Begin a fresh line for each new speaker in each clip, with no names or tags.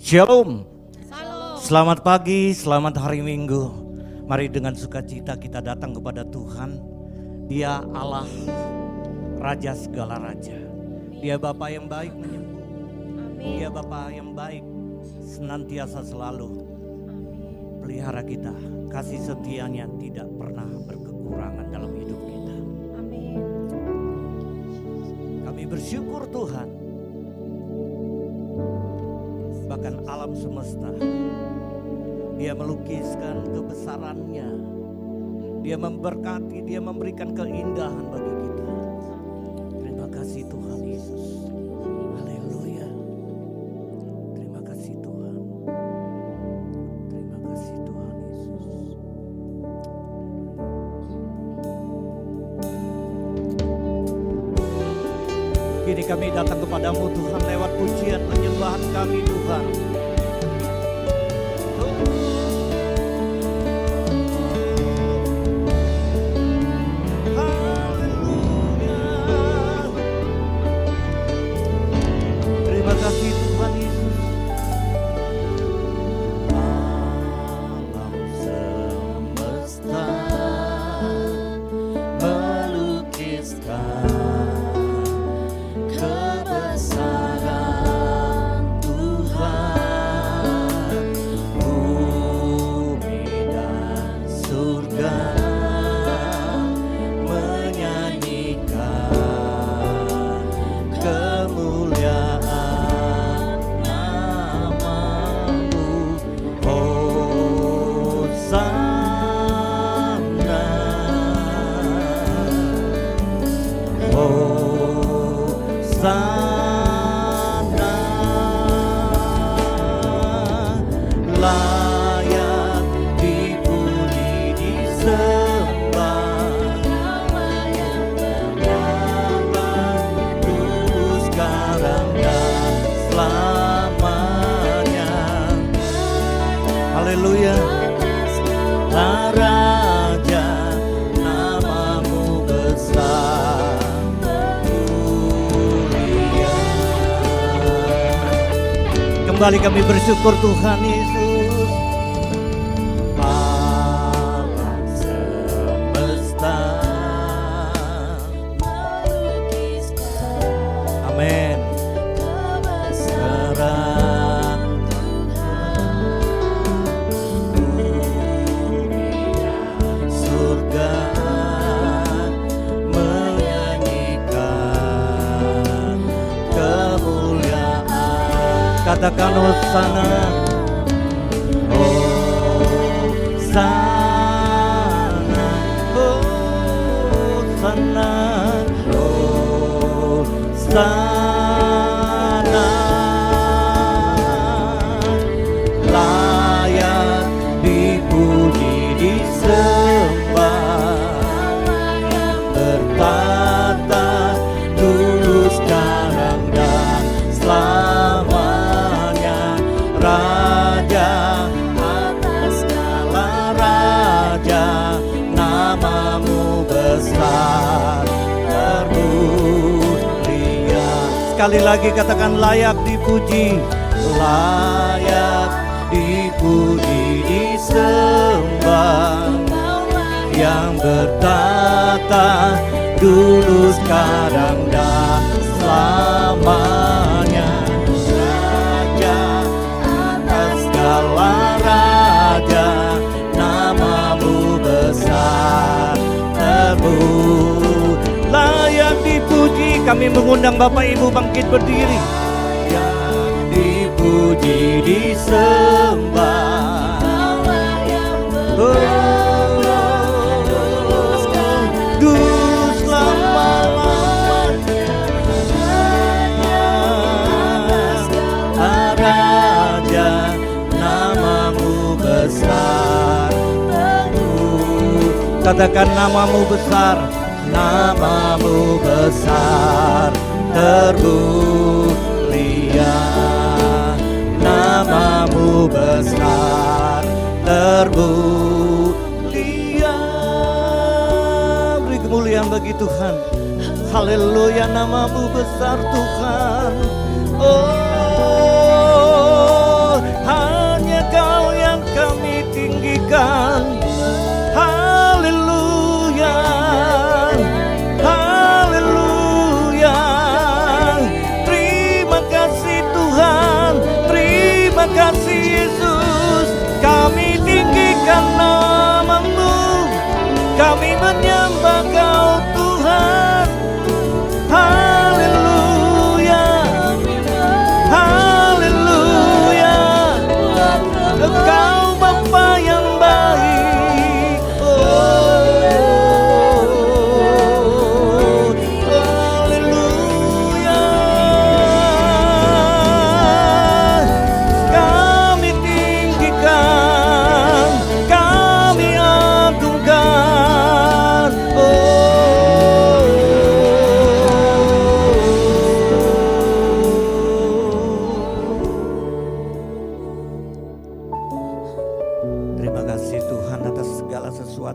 Shalom.
Shalom.
Selamat pagi, selamat hari Minggu. Mari dengan sukacita kita datang kepada Tuhan. Dia Allah, Raja segala raja. Dia Bapa yang baik menyembuh. Dia Bapa yang baik senantiasa selalu pelihara kita. Kasih setianya tidak pernah berkekurangan dalam hidup kita.
Amin.
Kami bersyukur Tuhan. Bahkan alam semesta, Dia melukiskan kebesarannya. Dia memberkati, Dia memberikan keindahan bagi kita. Terima kasih Tuhan Yesus. Haleluya. Terima kasih Tuhan. Terima kasih Tuhan Yesus. Kini kami datang kepadamu Tuhan lewat pujian penyembahan kami Tuhan. Haleluya. Terima kasih Tuhan Yesus. Alam semesta melukiskan kebesaran Tuhan, bumi dan surga menyanyikan kemuliaan nama-Mu. Hosana, Hosana, layak dipuji disembah, dulu sekarang dan selamanya. Haleluya. Raja, nama-Mu besar, mulia. Kembali kami bersyukur Tuhan Yesus. Alam semesta, amin. Kebesaran surga menyanyikan kemuliaan. Katakan Hosana, Hosana, Hosana, Hosana, layak dipuji disembah, bertata dulu sekarang dan selamanya. Raja atas segala raja, nama-Mu besar termulia. Sekali lagi katakan layak dipuji, layak dipuji disembah, yang bertata dulu sekarang dan selamanya. Raja atas segala raja, nama-Mu besar termulia. Layak dipuji. Kami mengundang Bapak Ibu bangkit berdiri. Yang dipuji disembah, dulu selama-lamanya. Raja, nama-Mu besar. Katakan nama-Mu besar, nama-Mu besar termulia, nama-Mu besar termulia. Beri kemuliaan bagi Tuhan. Haleluya, nama-Mu besar Tuhan. Oh,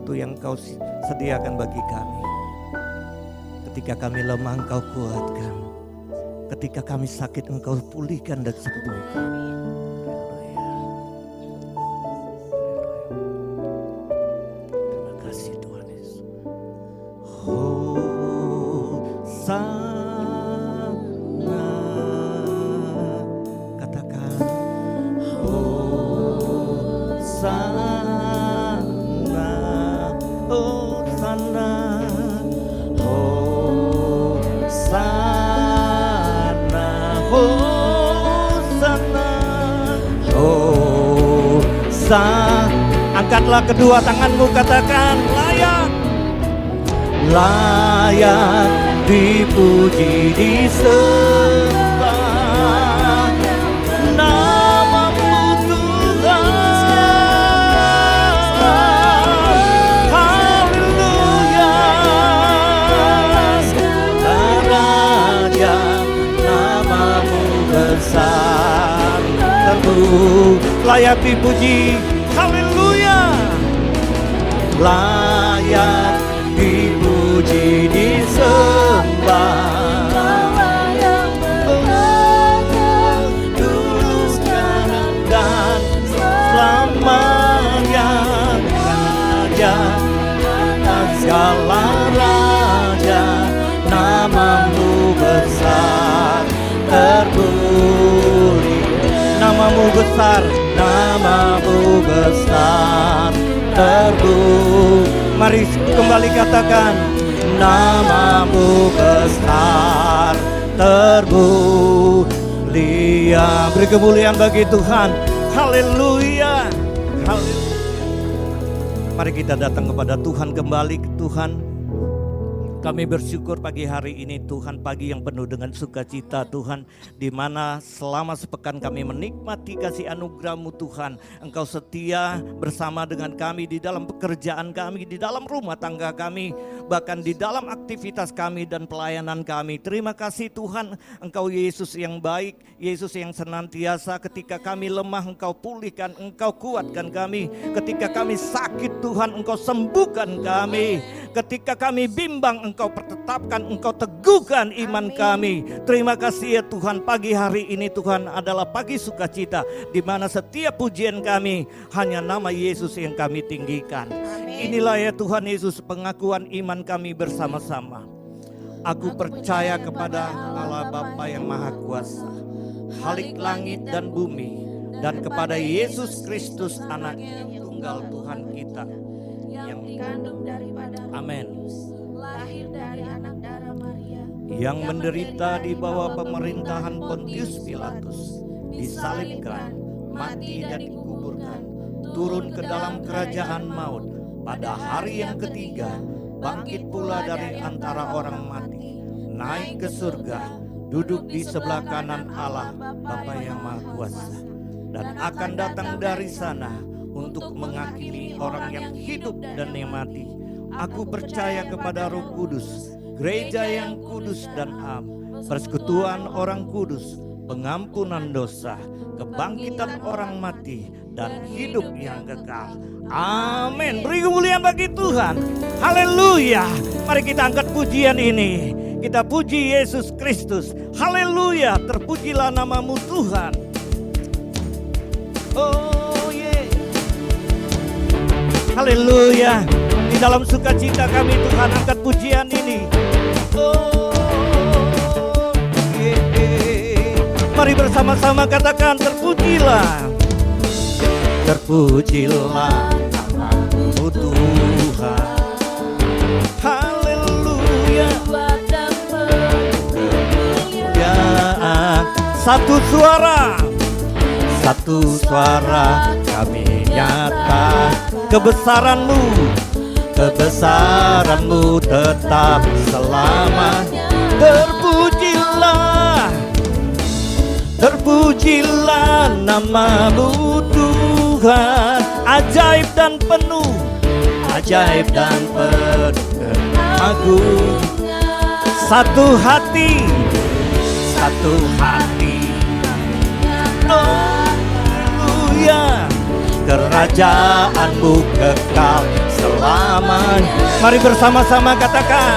sesuatu yang Engkau sediakan bagi kami. Ketika kami lemah Engkau kuatkan. Ketika kami sakit Engkau pulihkan dan sembuhkan. Terima kasih Tuhan Yesus. Hosana, katakan Hosana, Hosana, Hosana, Hosana, Hosana. Angkatlah kedua tanganmu, katakan layak. Layak dipuji, disembah namamu Tuhan. Haleluya. Raja, namamu besar, layak dipuji. Haleluya. Layak dipuji, disembah dulu, sekarang dan selamanya. Raja atas segala raja, namamu besar terpuji. Namamu besar, namamu besar terpuji. Mari kembali katakan, namamu besar termulia. Beri kemuliaan bagi Tuhan. Haleluya. Haleluya. Mari kita datang kepada Tuhan, kembali ke Tuhan. Kami bersyukur pagi hari ini Tuhan, pagi yang penuh dengan sukacita Tuhan, di mana selama sepekan kami menikmati kasih anugerah-Mu Tuhan. Engkau setia bersama dengan kami di dalam pekerjaan kami, di dalam rumah tangga kami, bahkan di dalam aktivitas kami dan pelayanan kami. Terima kasih Tuhan, Engkau Yesus yang baik, Yesus yang senantiasa ketika kami lemah Engkau pulihkan, Engkau kuatkan kami. Ketika kami sakit Tuhan, Engkau sembuhkan kami. Ketika kami bimbang, Engkau pertetapkan, Engkau teguhkan iman kami. Terima kasih ya Tuhan, pagi hari ini Tuhan adalah pagi sukacita, di mana setiap pujian kami hanya nama Yesus yang kami tinggikan. Inilah ya Tuhan Yesus pengakuan iman kami bersama-sama. Aku percaya kepada Allah Bapa yang Maha Kuasa, Khalik langit dan bumi, dan kepada Yesus Kristus anak yang tunggal Tuhan kita, yang dikandung daripada Amin, lahir dari anak darah Maria, yang menderita di bawah pemerintahan Pontius Pilatus, disalibkan, mati dan dikuburkan, turun ke dalam kerajaan maut, pada hari yang ketiga bangkit pula dari antara orang mati, naik ke surga, duduk di sebelah kanan Allah Bapa yang Maha Kuasa, dan akan datang dari sana untuk menghakimi orang yang hidup dan yang mati. Aku percaya kepada Roh Kudus, gereja yang kudus dan am, persekutuan orang kudus, pengampunan dosa, kebangkitan orang mati, dan hidup yang kekal. Amin. Beri kemuliaan bagi Tuhan. Haleluya. Mari kita angkat pujian ini. Kita puji Yesus Kristus. Haleluya. Terpujilah namamu Tuhan. Oh yeah. Haleluya. Di dalam sukacita kami Tuhan angkat pujian ini. Oh yeah. Mari bersama-sama katakan terpujilah. Terpujilah namamu Tuhan. Haleluya. Satu suara kami nyata kebesaran-Mu, kebesaran-Mu tetap selamanya. Terpujilah namamu Tuhan, ajaib dan penuh agung. Satu hati, haleluya. Kerajaan-Mu kekal selamanya. Mari bersama-sama katakan.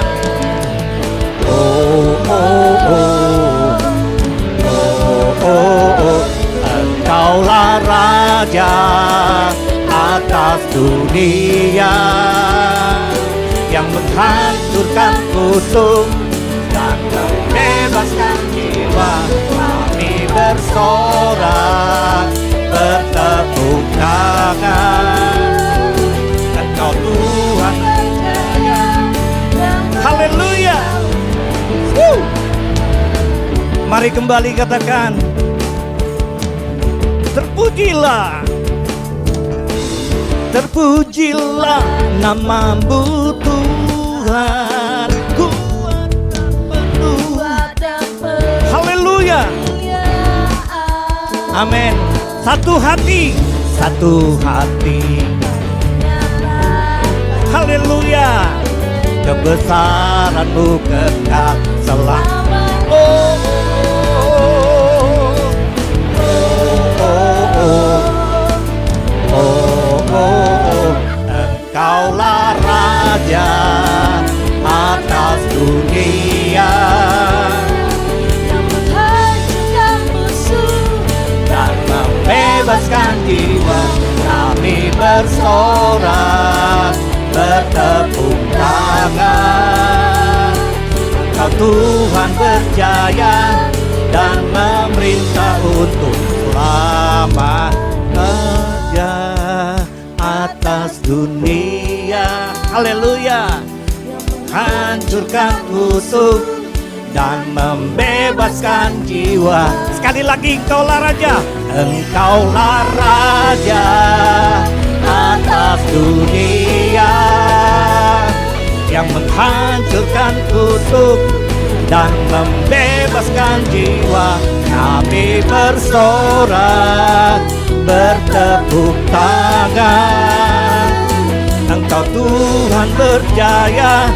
Oh, oh, oh, oh, oh, oh. Engkaulah Raja atas dunia, yang menghancurkan musuh dan membebaskan jiwa. Kami bersorak, bertepuk tangan. Engkau Tuhan. Haleluya. Mari kembali katakan. Terpujilah, terpujilah namamu Tuhan, kuat dan penuh. Haleluya. Amin. Satu hati, satu hati. Haleluya. Kebesaranmu kekal selama. Oh, Engkaulah Raja atas dunia, yang menghancurkan musuh dan membebaskan jiwa. Kami bersorak, bertepuk tangan. Engkau Tuhan berjaya dan memerintah untuk selamanya atas dunia. Haleluya. Hancurkan musuh dan membebaskan jiwa. Sekali lagi, Engkaulah Raja. Engkaulah Raja atas dunia, yang menghancurkan kutuk dan membebaskan jiwa. Kami bersorak, bertepuk tangan. Engkau Tuhan berjaya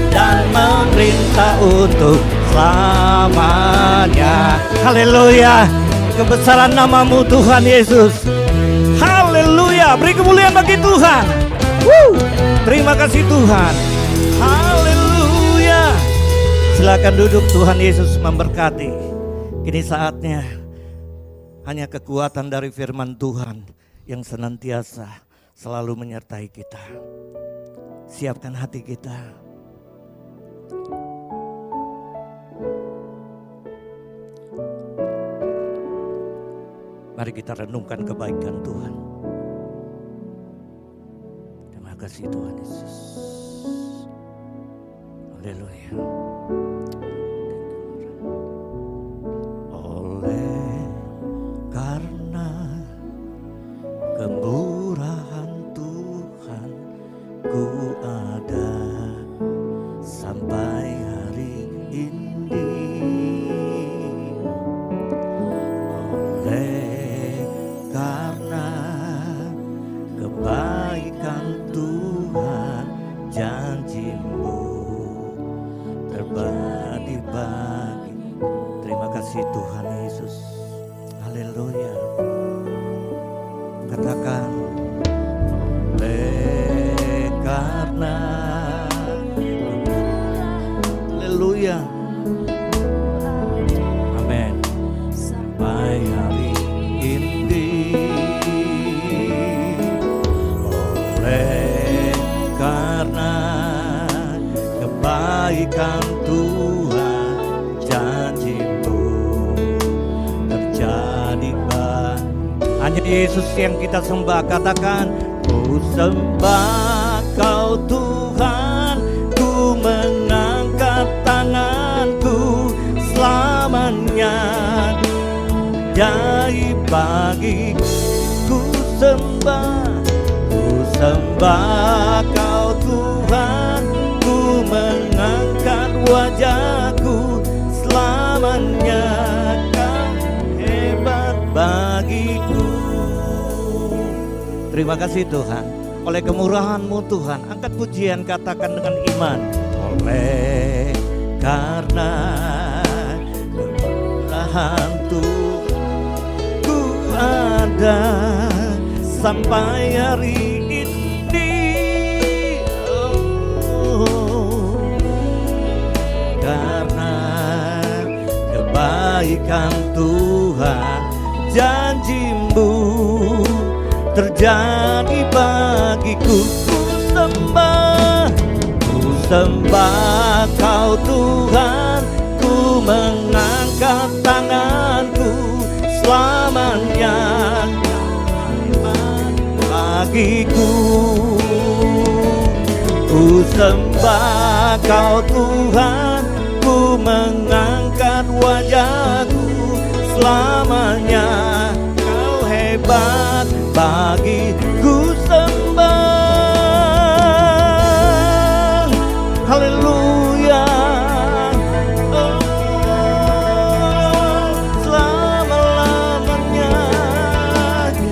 dan memerintah untuk selamanya. Haleluya. Kebesaran namamu Tuhan Yesus. Haleluya. Beri kemuliaan bagi Tuhan. Terima kasih Tuhan. Haleluya. Silakan duduk. Tuhan Yesus memberkati. Kini saatnya hanya kekuatan dari firman Tuhan yang senantiasa selalu menyertai kita. Siapkan hati kita. Mari kita renungkan kebaikan Tuhan. Terima kasih Tuhan Yesus. Haleluya. Oleh karena kemurahan Tuhan, ku ada sampai hari ini. Oleh karena kebaikan Tuhan, janji-Mu terbagi-bagi. Terima kasih Tuhan Yesus. Haleluya. Katakan, oleh karena, haleluya. Amin. Sampai hari ini, oleh karena kebaikan Tuhan, janji-Mu terjadi bagi. Hanya Yesus yang kita sembah. Katakan, ku sembah Kau Tuhan, ku mengangkat tanganku selamanya. Jadi bagi ku sembah Kau Tuhan, ku mengangkat wajahku selamanya. Kau hebat bagiku. Terima kasih Tuhan. Oleh kemurahan-Mu Tuhan, angkat pujian, katakan dengan iman. Oleh karena kemurahan Tuhan, ku ada sampai hari ini. kebaikan Tuhan, janji-Mu terjadi bagiku. Ku sembah Kau Tuhan, ku mengangkat tanganku, selamanya bagiku. Ku sembah Kau Tuhan, ku mengangkat wajahku, selamanya Kau hebat bagiku. Sembah, haleluya. Oh, selama-lamanya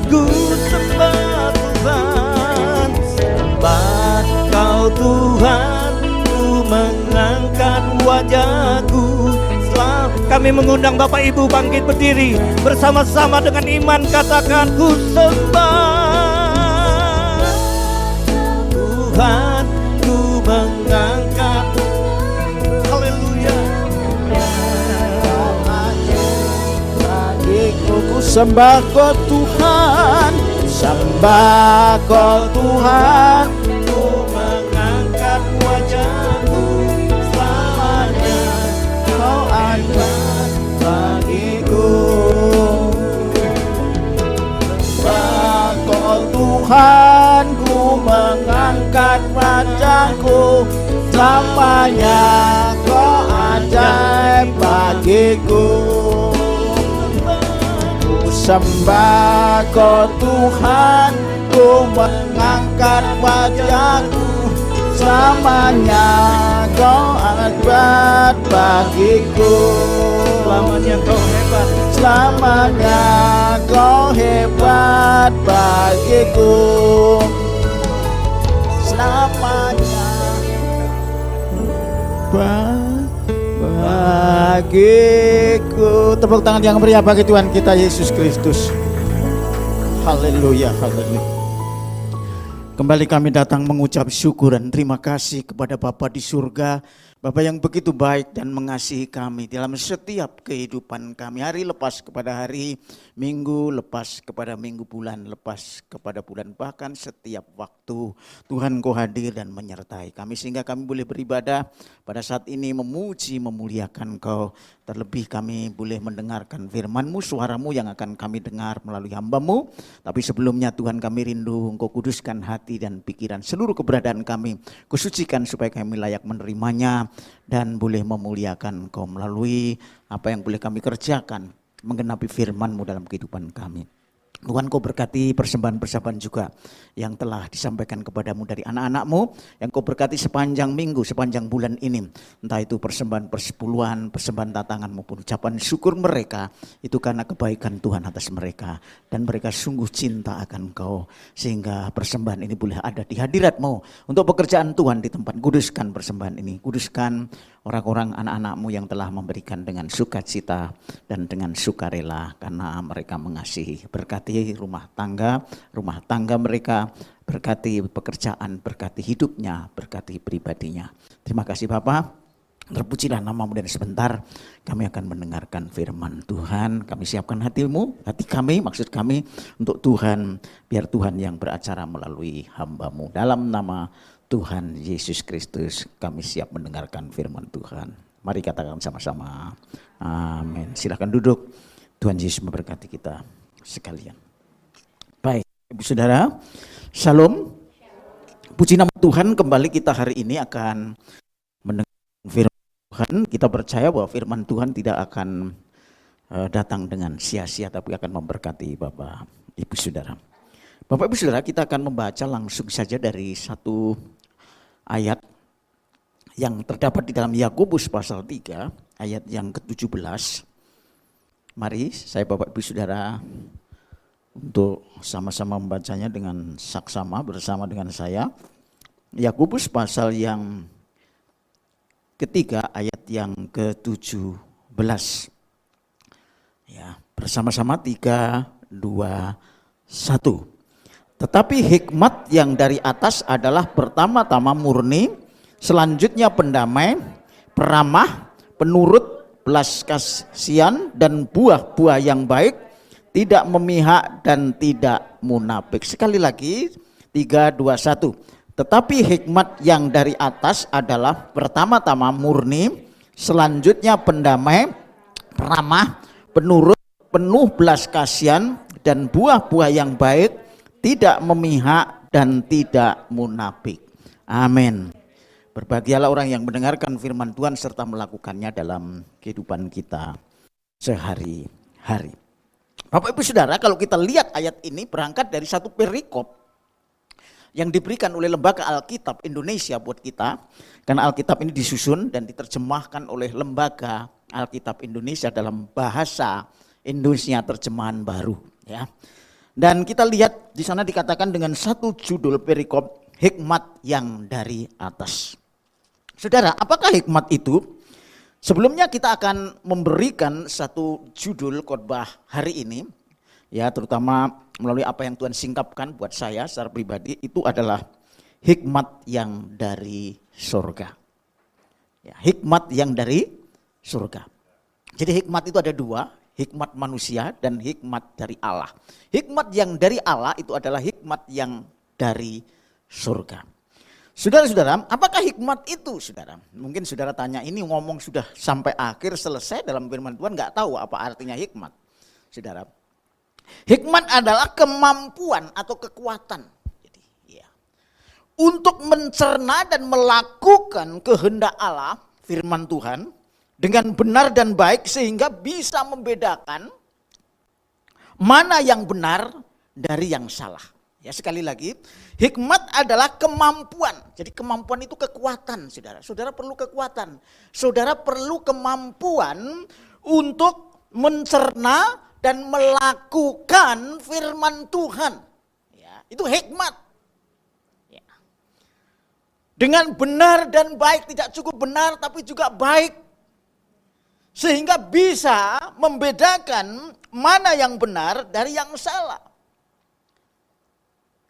ku sembah Tuhan. Sembah Kau Tuhan, ku mengangkat wajahku. Kami mengundang Bapak Ibu bangkit berdiri bersama-sama dengan iman, katakan ku sembah Tuhan, ku mengangkat. Haleluya.
Bagiku ku sembah Kau Tuhan, sembah Kau Tuhan,
ku mengangkat wajahku, selamanya Kau ada bagiku.
sembah Kau Tuhan, ku mengangkat wajahku, selamanya Kau ajaib bagiku. Ku sembah Kau Tuhan, ku mengangkat wajahku, selamanya Kau ajaib bagiku.
Selamanya Kau hebat,
Selamanya Kau hebat bagiku. Selamanya bagiku. Tepuk tangan yang meriah bagi Tuhan kita Yesus Kristus. Haleluya, haleluya. Kembali kami datang mengucap syukur dan terima kasih kepada Bapa di surga, Bapa yang begitu baik dan mengasihi kami dalam setiap kehidupan kami. Hari lepas kepada hari, minggu lepas kepada minggu, bulan lepas kepada bulan. Bahkan setiap waktu Tuhan Kau hadir dan menyertai kami, sehingga kami boleh beribadah pada saat ini, memuji, memuliakan Kau. Terlebih kami boleh mendengarkan firman-Mu, suara-Mu yang akan kami dengar melalui hamba-Mu. Tapi sebelumnya Tuhan, kami rindu Engkau kuduskan hati dan pikiran, seluruh keberadaan kami Kau sucikan supaya kami layak menerimanya dan boleh memuliakan Kau melalui apa yang boleh kami kerjakan, menggenapi firman-Mu dalam kehidupan kami. Tuhan Kau berkati persembahan-persembahan juga yang telah disampaikan kepadamu dari anak-anak-Mu, yang Kau berkati sepanjang minggu, sepanjang bulan ini. Entah itu persembahan persepuluhan, persembahan tatangan maupun ucapan syukur mereka, itu karena kebaikan Tuhan atas mereka. Dan mereka sungguh cinta akan Kau, sehingga persembahan ini boleh ada di hadirat-Mu. Untuk pekerjaan Tuhan di tempat, kuduskan persembahan ini, kuduskan orang-orang anak-anak-Mu yang telah memberikan dengan sukacita dan dengan sukarela karena mereka mengasihi. Berkati rumah tangga mereka, berkati pekerjaan, berkati hidupnya, berkati pribadinya. Terima kasih Bapa. Terpujilah nama-Mu, dan sebentar kami akan mendengarkan firman Tuhan. Kami siapkan hati kami, maksud kami untuk Tuhan, biar Tuhan yang beracara melalui hamba-Mu. Dalam nama Tuhan Yesus Kristus kami siap mendengarkan firman Tuhan. Mari katakan sama-sama, amin. Silakan duduk. Tuhan Yesus memberkati kita sekalian. Baik, Ibu Saudara, Shalom. Puji nama Tuhan, kembali kita hari ini akan mendengar firman Tuhan. Kita percaya bahwa firman Tuhan tidak akan datang dengan sia-sia, tapi akan memberkati Bapak Ibu Saudara. Bapak Ibu Saudara, kita akan membaca langsung saja dari satu ayat yang terdapat di dalam Yakobus pasal 3 ayat yang ke-17. Mari saya Bapak Ibu Saudara untuk sama-sama membacanya dengan saksama bersama dengan saya. Yakobus pasal yang ketiga ayat yang ke-17. Ya, bersama-sama 3, 2, 1. Tetapi hikmat yang dari atas adalah pertama-tama murni, selanjutnya pendamai, peramah, penurut, belas kasihan dan buah-buah yang baik, tidak memihak dan tidak munafik. Sekali lagi, 3, 2, 1. Tetapi hikmat yang dari atas adalah pertama-tama murni, selanjutnya pendamai, ramah, penurut, penuh belas kasihan dan buah-buah yang baik, tidak memihak dan tidak munafik. Amin. Berbahagialah orang yang mendengarkan firman Tuhan serta melakukannya dalam kehidupan kita sehari-hari. Bapak Ibu Saudara, kalau kita lihat ayat ini berangkat dari satu perikop yang diberikan oleh Lembaga Alkitab Indonesia buat kita, karena Alkitab ini disusun dan diterjemahkan oleh Lembaga Alkitab Indonesia dalam bahasa Indonesia terjemahan baru, ya. Dan kita lihat di sana dikatakan dengan satu judul perikop, hikmat yang dari atas. Saudara, apakah hikmat itu? Sebelumnya kita akan memberikan satu judul khotbah hari ini, ya, terutama melalui apa yang Tuhan singkapkan buat saya secara pribadi, itu adalah hikmat yang dari surga. Ya, hikmat yang dari surga. Jadi hikmat itu ada dua, hikmat manusia dan hikmat dari Allah. Hikmat yang dari Allah itu adalah hikmat yang dari surga. Saudara-saudara, apakah hikmat itu, saudara? Mungkin saudara tanya, ini ngomong sudah sampai akhir selesai dalam firman Tuhan, nggak tahu apa artinya hikmat. Saudara, hikmat adalah kemampuan atau kekuatan. Jadi, ya, untuk mencerna dan melakukan kehendak Allah, firman Tuhan, dengan benar dan baik sehingga bisa membedakan mana yang benar dari yang salah. Ya, sekali lagi, hikmat adalah kemampuan. Jadi kemampuan itu kekuatan, saudara. Saudara perlu kekuatan. Saudara perlu kemampuan untuk mencerna dan melakukan firman Tuhan. Ya, itu hikmat. Ya. Dengan benar dan baik, tidak cukup benar tapi juga baik. Sehingga bisa membedakan mana yang benar dari yang salah.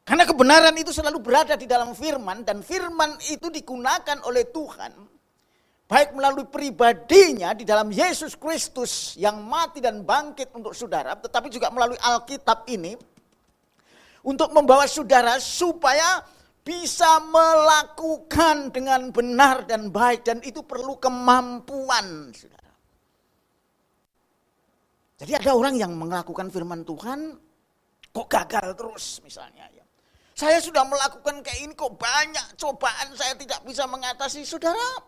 Karena kebenaran itu selalu berada di dalam firman, dan firman itu digunakan oleh Tuhan baik melalui pribadinya di dalam Yesus Kristus yang mati dan bangkit untuk saudara, tetapi juga melalui Alkitab ini untuk membawa saudara supaya bisa melakukan dengan benar dan baik, dan itu perlu kemampuan, saudara. Jadi ada orang yang melakukan firman Tuhan kok gagal terus misalnya, ya. Saya sudah melakukan kayak ini kok banyak cobaan saya tidak bisa mengatasi. Saudara,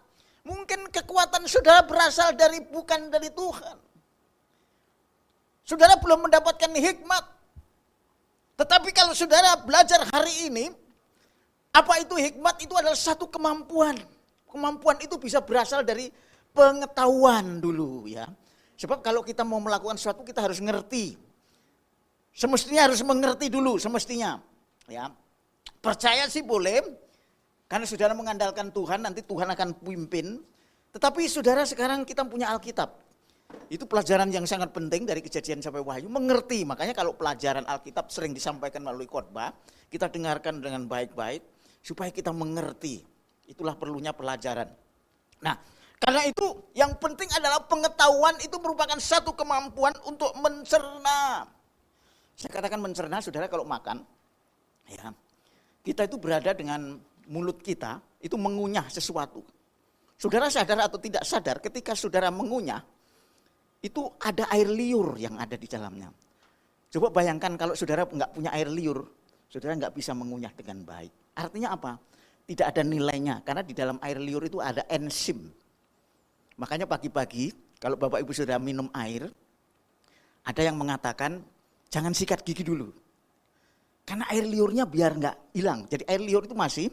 mungkin kekuatan saudara berasal bukan dari Tuhan. Saudara belum mendapatkan hikmat. Tetapi kalau saudara belajar hari ini, apa itu hikmat? Itu adalah satu kemampuan. Kemampuan itu bisa berasal dari pengetahuan dulu, ya. Sebab kalau kita mau melakukan sesuatu kita harus ngerti. Semestinya harus mengerti dulu, semestinya. Ya, percaya sih boleh, karena saudara mengandalkan Tuhan, nanti Tuhan akan pimpin. Tetapi saudara, sekarang kita punya Alkitab. Itu pelajaran yang sangat penting dari Kejadian sampai Wahyu, mengerti. Makanya kalau pelajaran Alkitab sering disampaikan melalui khotbah, kita dengarkan dengan baik-baik supaya kita mengerti. Itulah perlunya pelajaran. Nah, karena itu yang penting adalah pengetahuan itu merupakan satu kemampuan untuk mencerna. Saya katakan mencerna, saudara, kalau makan, ya, kita itu berada dengan mulut kita itu mengunyah sesuatu. Saudara sadar atau tidak sadar, ketika saudara mengunyah itu ada air liur yang ada di dalamnya. Coba bayangkan kalau saudara nggak punya air liur, saudara nggak bisa mengunyah dengan baik. Artinya apa? Tidak ada nilainya, karena di dalam air liur itu ada enzim. Makanya pagi-pagi kalau Bapak Ibu saudara minum air, ada yang mengatakan jangan sikat gigi dulu. Karena air liurnya biar nggak hilang. Jadi air liur itu masih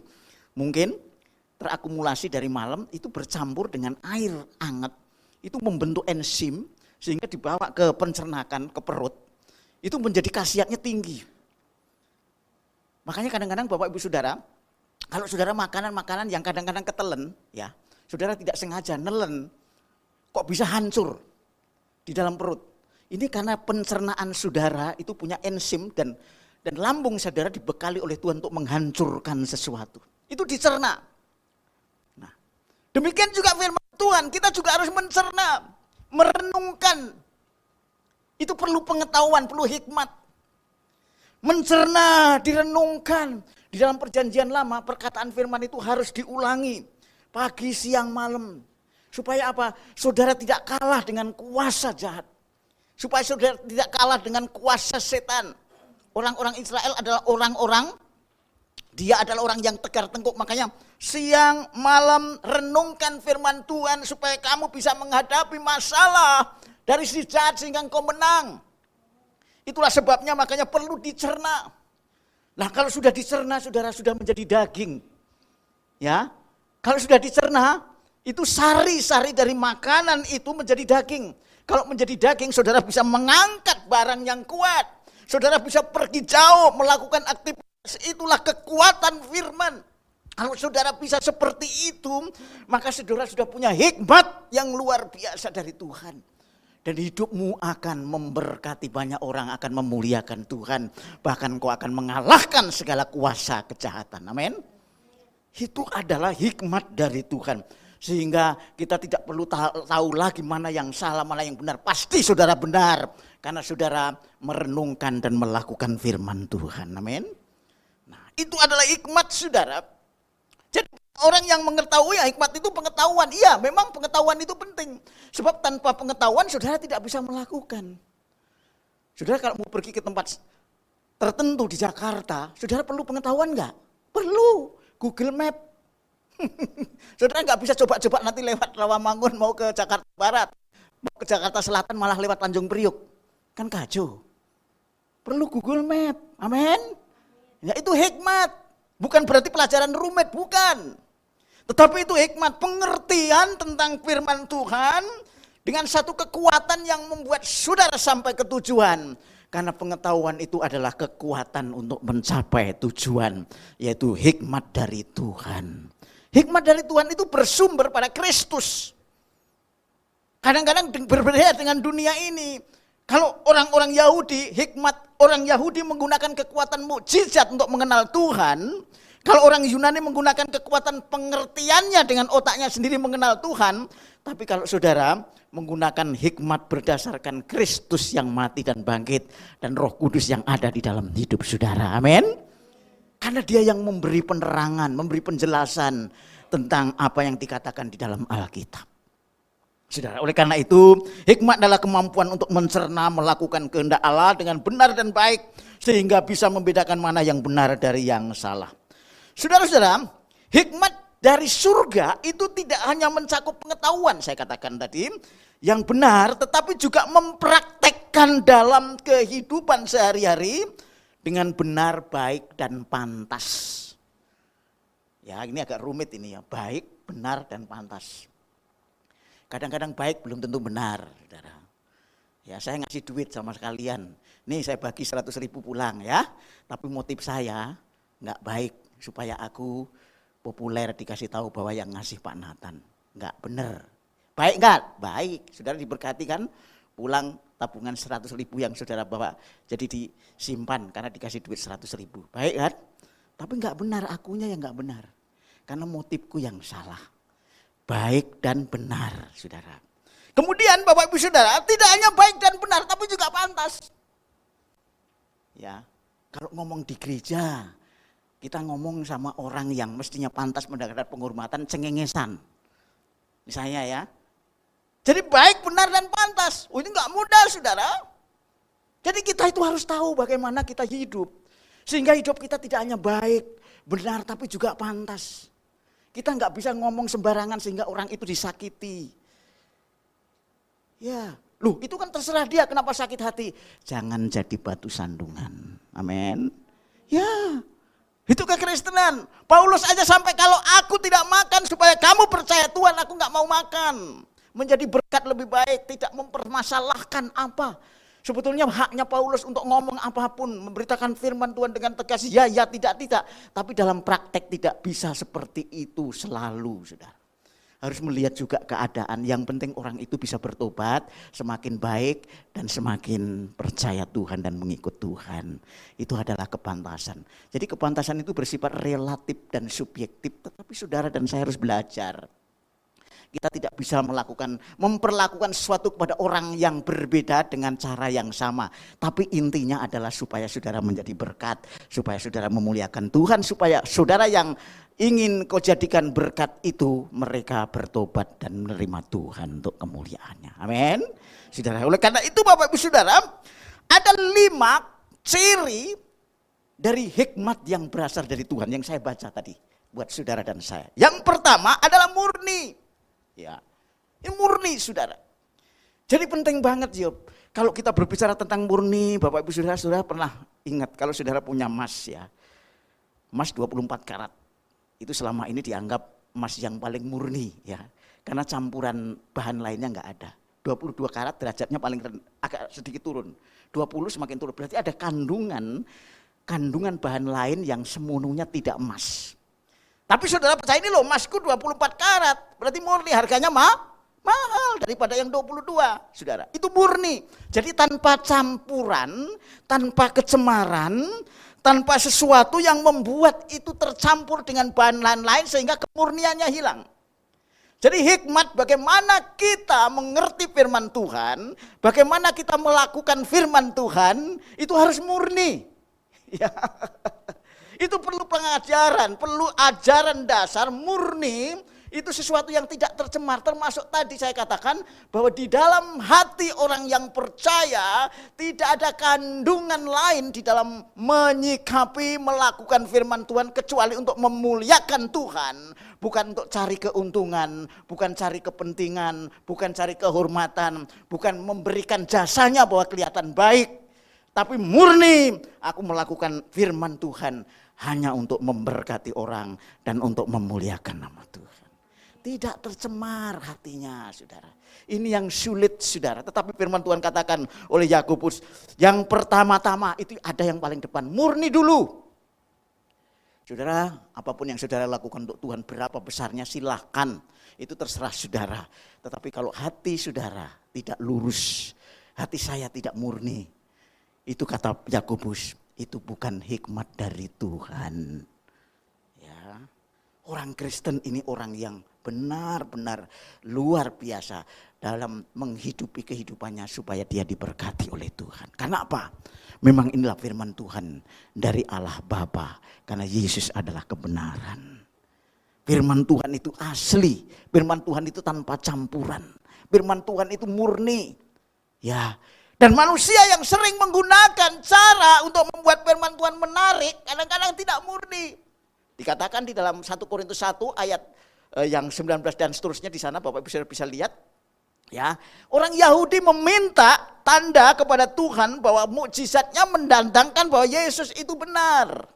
mungkin terakumulasi dari malam, itu bercampur dengan air hangat. Itu membentuk enzim sehingga dibawa ke pencernaan, ke perut. Itu menjadi khasiatnya tinggi. Makanya kadang-kadang Bapak Ibu Saudara, kalau saudara makanan-makanan yang kadang-kadang ketelen, ya, saudara tidak sengaja nelen, kok bisa hancur di dalam perut. Ini karena pencernaan saudara itu punya enzim dan lambung saudara dibekali oleh Tuhan untuk menghancurkan sesuatu. Itu dicerna. Nah, demikian juga firman Tuhan, kita juga harus mencerna. merenungkan. Itu perlu pengetahuan, perlu hikmat. Mencerna, direnungkan. Di dalam perjanjian lama, perkataan firman itu harus diulangi. Pagi, siang, malam. Supaya apa? Saudara tidak kalah dengan kuasa jahat. Supaya saudara tidak kalah dengan kuasa setan. Orang-orang Israel adalah dia adalah orang yang tegar tengkuk. Makanya siang, malam, renungkan firman Tuhan supaya kamu bisa menghadapi masalah dari si jahat sehingga engkau menang. Itulah sebabnya makanya perlu dicerna. Nah kalau sudah dicerna, saudara sudah menjadi daging. Ya, kalau sudah dicerna, itu sari-sari dari makanan itu menjadi daging. Kalau menjadi daging, saudara bisa mengangkat barang yang kuat. Saudara bisa pergi jauh, melakukan aktivitas. Itulah kekuatan firman. Kalau saudara bisa seperti itu, maka saudara sudah punya hikmat yang luar biasa dari Tuhan. Dan hidupmu akan memberkati banyak orang, akan memuliakan Tuhan. Bahkan kau akan mengalahkan segala kuasa kejahatan. Amin. Itu adalah hikmat dari Tuhan. Sehingga kita tidak perlu tahu lagi mana yang salah, mana yang benar. Pasti saudara benar. Karena saudara merenungkan dan melakukan firman Tuhan. Amin. Nah, itu adalah hikmat saudara. Jadi orang yang mengetahui hikmat itu pengetahuan. Iya, memang pengetahuan itu penting. Sebab tanpa pengetahuan saudara tidak bisa melakukan. Saudara kalau mau pergi ke tempat tertentu di Jakarta, saudara perlu pengetahuan enggak? Perlu. Google Map. Saudara enggak bisa coba-coba nanti lewat Rawamangun mau ke Jakarta Barat. Mau ke Jakarta Selatan malah lewat Tanjung Priuk. Kan kacau. Perlu Google Map. Amin. Ya itu hikmat. Bukan berarti pelajaran rumit, bukan. Tetapi itu hikmat, pengertian tentang firman Tuhan dengan satu kekuatan yang membuat saudara sampai ke tujuan. Karena pengetahuan itu adalah kekuatan untuk mencapai tujuan, yaitu hikmat dari Tuhan. Hikmat dari Tuhan itu bersumber pada Kristus. Kadang-kadang berbeda dengan dunia ini. Kalau orang-orang Yahudi, hikmat orang Yahudi menggunakan kekuatan mukjizat untuk mengenal Tuhan. Kalau orang Yunani menggunakan kekuatan pengertiannya dengan otaknya sendiri mengenal Tuhan. Tapi kalau saudara menggunakan hikmat berdasarkan Kristus yang mati dan bangkit. Dan Roh Kudus yang ada di dalam hidup saudara. Amin. Karena dia yang memberi penerangan, memberi penjelasan tentang apa yang dikatakan di dalam Alkitab. Saudara, oleh karena itu hikmat adalah kemampuan untuk mencerna, melakukan kehendak Allah dengan benar dan baik sehingga bisa membedakan mana yang benar dari yang salah. Saudara-saudara, hikmat dari surga itu tidak hanya mencakup pengetahuan, saya katakan tadi, yang benar, tetapi juga mempraktekkan dalam kehidupan sehari-hari dengan benar, baik, dan pantas. Ya, ini agak rumit ini ya, baik, benar, dan pantas. Kadang-kadang baik belum tentu benar, saudara. Ya, saya ngasih duit sama sekalian. Nih saya bagi 100.000 pulang ya. Tapi motif saya nggak baik supaya aku populer dikasih tahu bahwa yang ngasih Pak Nathan. Nggak benar. Baik nggak? Baik. Saudara diberkati kan? Pulang tabungan 100.000 yang saudara bawa jadi disimpan karena dikasih duit 100.000. Baik kan? Tapi nggak benar, akunya yang nggak benar. Karena motifku yang salah. Baik dan benar, saudara. Kemudian Bapak Ibu Saudara, tidak hanya baik dan benar, tapi juga pantas. Ya, kalau ngomong di gereja, kita ngomong sama orang yang mestinya pantas mendapat penghormatan, cengengesan. Misalnya ya. Jadi baik, benar, dan pantas. Ini enggak mudah, saudara. Jadi kita itu harus tahu bagaimana kita hidup. Sehingga hidup kita tidak hanya baik, benar, tapi juga pantas. Kita nggak bisa ngomong sembarangan sehingga orang itu disakiti. Ya, loh itu kan terserah dia kenapa sakit hati. Jangan jadi batu sandungan. Amin. Ya, itu kekristenan. Paulus aja sampai kalau aku tidak makan supaya kamu percaya Tuhan, aku nggak mau makan. Menjadi berkat lebih baik, tidak mempermasalahkan apa. Sebetulnya haknya Paulus untuk ngomong apapun, memberitakan firman Tuhan dengan tegas, ya, tidak. Tapi dalam praktek tidak bisa seperti itu selalu, saudara. Harus melihat juga keadaan, yang penting orang itu bisa bertobat, semakin baik dan semakin percaya Tuhan dan mengikut Tuhan. Itu adalah kepantasan. Jadi kepantasan itu bersifat relatif dan subjektif, tetapi saudara dan saya harus belajar. Kita tidak bisa memperlakukan sesuatu kepada orang yang berbeda dengan cara yang sama. Tapi intinya adalah supaya saudara menjadi berkat, supaya saudara memuliakan Tuhan, supaya saudara yang ingin kau jadikan berkat itu, mereka bertobat dan menerima Tuhan untuk kemuliaannya. Amin. Saudara, oleh karena itu Bapak Ibu Saudara, ada 5 ciri dari hikmat yang berasal dari Tuhan yang saya baca tadi buat saudara dan saya. Yang pertama adalah murni. Ya, ini murni saudara. Jadi penting banget Job. Kalau kita berbicara tentang murni, Bapak Ibu Saudara, saudara pernah ingat kalau saudara punya emas ya. Emas 24 karat. Itu selama ini dianggap emas yang paling murni ya. Karena campuran bahan lainnya enggak ada. 22 karat derajatnya paling agak sedikit turun. 20 semakin turun. Berarti ada kandungan bahan lain yang semuanya tidak emas. Tapi saudara percaya ini loh, emasku 24 karat, berarti murni, harganya mahal daripada yang 22, saudara. Itu murni. Jadi tanpa campuran, tanpa kecemaran, tanpa sesuatu yang membuat itu tercampur dengan bahan lain sehingga kemurniannya hilang. Jadi hikmat bagaimana kita mengerti firman Tuhan, bagaimana kita melakukan firman Tuhan, itu harus murni. Ya. Itu perlu pengajaran, perlu ajaran dasar murni, itu sesuatu yang tidak tercemar. Termasuk tadi saya katakan bahwa di dalam hati orang yang percaya tidak ada kandungan lain di dalam menyikapi, melakukan firman Tuhan kecuali untuk memuliakan Tuhan. Bukan untuk cari keuntungan, bukan cari kepentingan, bukan cari kehormatan, bukan memberikan jasanya bahwa kelihatan baik. Tapi murni aku melakukan firman Tuhan hanya untuk memberkati orang dan untuk memuliakan nama Tuhan. Tidak tercemar hatinya saudara. Ini yang sulit saudara. Tetapi firman Tuhan katakan oleh Yakobus, yang pertama-tama itu ada yang paling depan, murni dulu. Saudara, apapun yang saudara lakukan untuk Tuhan berapa besarnya silahkan. Itu terserah saudara. Tetapi kalau hati saudara tidak lurus, hati saya tidak murni, itu kata Yakobus, itu bukan hikmat dari Tuhan. Ya. Orang Kristen ini orang yang benar-benar luar biasa dalam menghidupi kehidupannya supaya dia diberkati oleh Tuhan. Karena apa? Memang inilah firman Tuhan dari Allah Bapa, karena Yesus adalah kebenaran. Firman Tuhan itu asli, firman Tuhan itu tanpa campuran. Firman Tuhan itu murni. Ya. Dan manusia yang sering menggunakan cara untuk membuat firman Tuhan menarik, kadang-kadang tidak murni. Dikatakan di dalam 1 Korintus 1 ayat yang 19 dan seterusnya di sana Bapak Ibu bisa lihat. Ya, orang Yahudi meminta tanda kepada Tuhan bahwa mukjizatnya mendatangkan bahwa Yesus itu benar.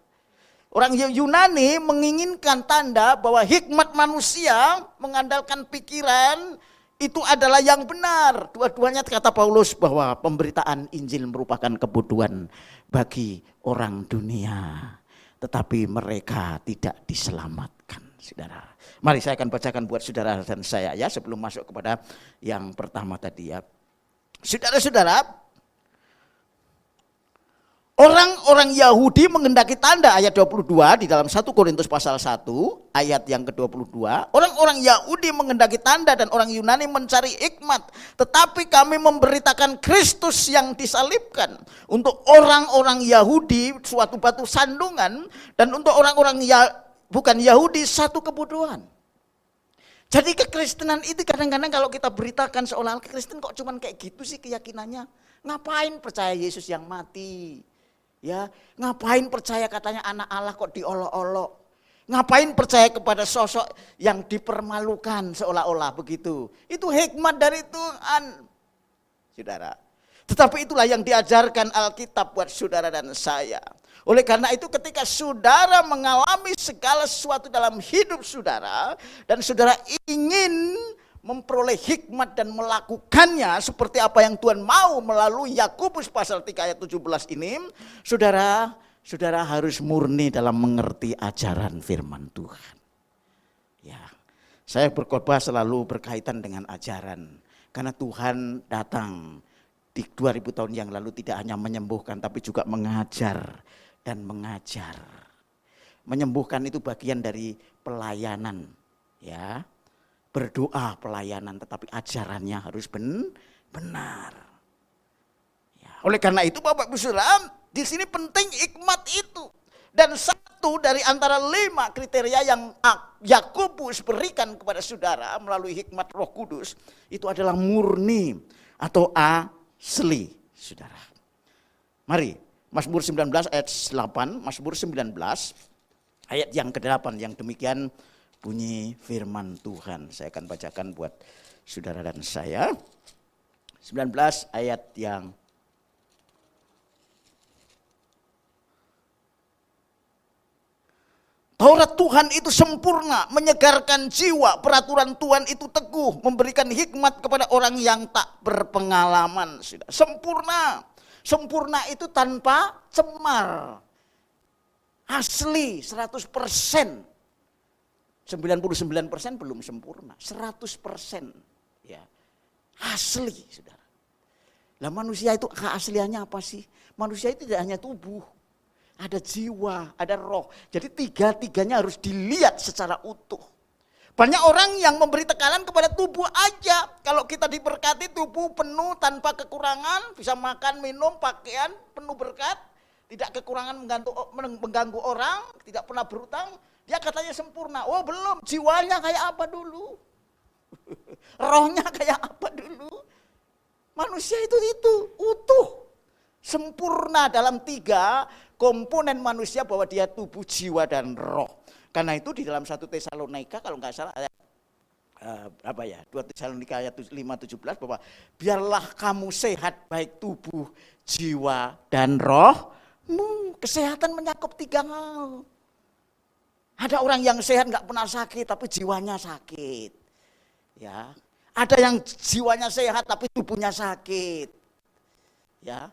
Orang Yunani menginginkan tanda bahwa hikmat manusia mengandalkan pikiran itu adalah yang benar. Dua-duanya kata Paulus bahwa pemberitaan Injil merupakan kebutuhan bagi orang dunia. Tetapi mereka tidak diselamatkan, saudara. Mari saya akan bacakan buat saudara dan saya ya sebelum masuk kepada yang pertama tadi ya. Saudara-saudara, orang-orang Yahudi menghendaki tanda ayat 22 di dalam 1 Korintus pasal 1 ayat yang ke-22. Orang-orang Yahudi menghendaki tanda dan orang Yunani mencari hikmat. Tetapi kami memberitakan Kristus yang disalibkan. Untuk orang-orang Yahudi suatu batu sandungan dan untuk orang-orang bukan Yahudi satu kebodohan. Jadi kekristenan itu kadang-kadang kalau kita beritakan seolah-olah Kristen kok cuman kayak gitu sih keyakinannya. Ngapain percaya Yesus yang mati? Ya, ngapain percaya katanya anak Allah kok diolok-olok? Ngapain percaya kepada sosok yang dipermalukan seolah-olah begitu? Itu hikmat dari Tuhan, saudara. Tetapi itulah yang diajarkan Alkitab buat saudara dan saya. Oleh karena itu ketika saudara mengalami segala sesuatu dalam hidup saudara dan saudara ingin memperoleh hikmat dan melakukannya seperti apa yang Tuhan mau melalui Yakobus pasal 3 ayat 17 ini, saudara harus murni dalam mengerti ajaran firman Tuhan. Ya, saya berkhotbah selalu berkaitan dengan ajaran karena Tuhan datang di 2000 tahun yang lalu tidak hanya menyembuhkan tapi juga mengajar dan mengajar. Menyembuhkan itu bagian dari pelayanan, ya. berdoa pelayanan, tetapi ajarannya harus benar. Ya, oleh karena itu Bapak Ibu Saudara, di sini penting hikmat itu. Dan satu dari antara 5 kriteria yang Yakobus berikan kepada saudara melalui hikmat Roh Kudus, itu adalah murni atau asli, saudara. Mari, Mazmur 19 ayat 8, Mazmur 19 ayat yang ke-8, yang demikian bunyi firman Tuhan. Saya akan bacakan buat saudara dan saya. 19 ayat yang Taurat Tuhan itu sempurna, menyegarkan jiwa. Peraturan Tuhan itu teguh, memberikan hikmat kepada orang yang tak berpengalaman. Sempurna. Sempurna itu tanpa cemar. Asli 100%. 99% belum sempurna. 100%. Ya. Asli, saudara. Lah manusia itu keasliannya apa sih? Manusia itu tidak hanya tubuh. Ada jiwa, ada roh. Jadi tiga-tiganya harus dilihat secara utuh. Banyak orang yang memberi tekanan kepada tubuh aja. Kalau kita diberkati tubuh penuh tanpa kekurangan, bisa makan, minum, pakaian, penuh berkat, tidak kekurangan mengganggu orang, tidak pernah berutang, dia katanya sempurna. Oh belum, jiwanya kayak apa dulu? Rohnya kayak apa dulu? Manusia itu utuh. Sempurna dalam 3 komponen manusia, bahwa dia tubuh, jiwa, dan roh. Karena itu di dalam 1 Tesalonika kalau nggak salah ayat 2 Tesalonika ayat 5:17, bahwa biarlah kamu sehat baik tubuh, jiwa, dan roh. Kesehatan mencakup 3 hal. Ada orang yang sehat nggak pernah sakit tapi jiwanya sakit. Ya. Ada yang jiwanya sehat tapi tubuhnya sakit. Ya.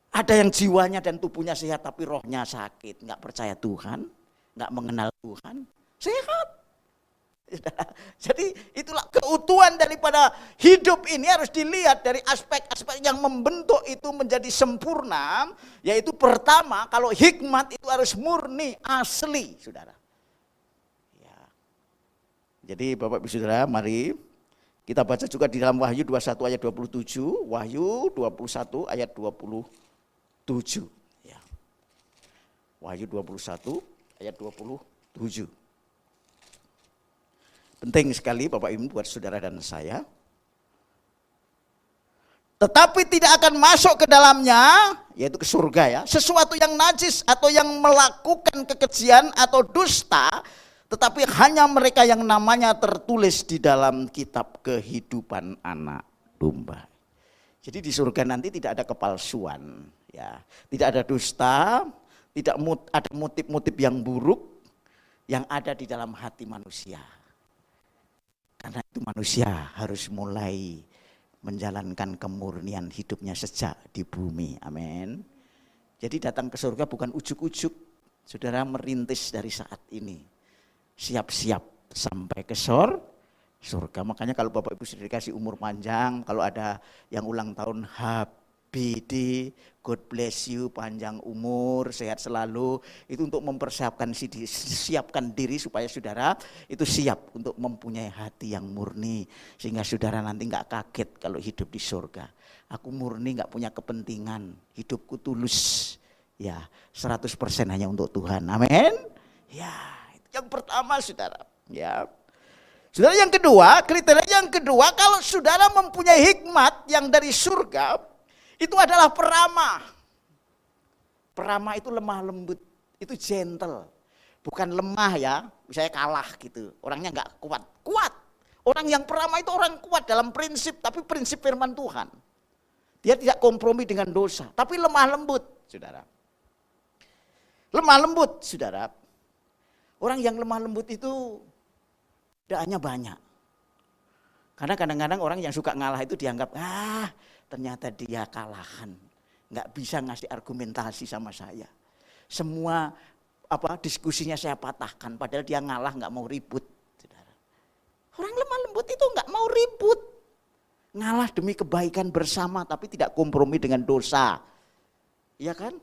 Ada yang jiwanya dan tubuhnya sehat tapi rohnya sakit, nggak percaya Tuhan, nggak mengenal Tuhan, sehat. Jadi itulah keutuhan daripada hidup ini harus dilihat dari aspek-aspek yang membentuk itu menjadi sempurna. Yaitu pertama, kalau hikmat itu harus murni, asli, saudara. Ya. Jadi Bapak Ibu Saudara, mari kita baca juga di dalam Wahyu 21 ayat 27, Wahyu 21 ayat 27. Ya. Wahyu 21 ayat 27. Penting sekali Bapak Ibu buat saudara dan saya. Tetapi tidak akan masuk ke dalamnya, yaitu ke surga ya, sesuatu yang najis atau yang melakukan kekejian atau dusta, tetapi hanya mereka yang namanya tertulis di dalam kitab kehidupan anak domba. Jadi di surga nanti tidak ada kepalsuan, ya, tidak ada dusta, tidak ada motif-motif yang buruk yang ada di dalam hati manusia. Karena itu manusia harus mulai menjalankan kemurnian hidupnya sejak di bumi. Amin. Jadi datang ke surga bukan ujuk-ujuk, saudara merintis dari saat ini. Siap-siap sampai ke surga. Makanya kalau Bapak Ibu sudah dikasih umur panjang, kalau ada yang ulang tahun HBD, God bless you, panjang umur, sehat selalu, itu untuk mempersiapkan diri supaya saudara itu siap untuk mempunyai hati yang murni, sehingga saudara nanti nggak kaget kalau hidup di surga. Aku murni, nggak punya kepentingan, hidupku tulus, ya 100% hanya untuk Tuhan. Amin. Ya, itu yang pertama saudara. Ya. Saudara, yang kedua, kriteria yang kedua, kalau saudara mempunyai hikmat yang dari surga, itu adalah peramah. Peramah itu lemah lembut, itu gentle. Bukan lemah ya, misalnya kalah gitu, orangnya enggak kuat. Kuat. Orang yang peramah itu orang kuat dalam prinsip, tapi prinsip firman Tuhan. Dia tidak kompromi dengan dosa, tapi lemah lembut, saudara. Lemah lembut, saudara. Orang yang lemah lembut itu doanya banyak. Karena kadang-kadang orang yang suka ngalah itu dianggap, ternyata dia kalahan. Nggak bisa ngasih argumentasi sama saya. Semua diskusinya saya patahkan, padahal dia ngalah nggak mau ribut. Orang lemah lembut itu nggak mau ribut. Ngalah demi kebaikan bersama, tapi tidak kompromi dengan dosa. Iya kan?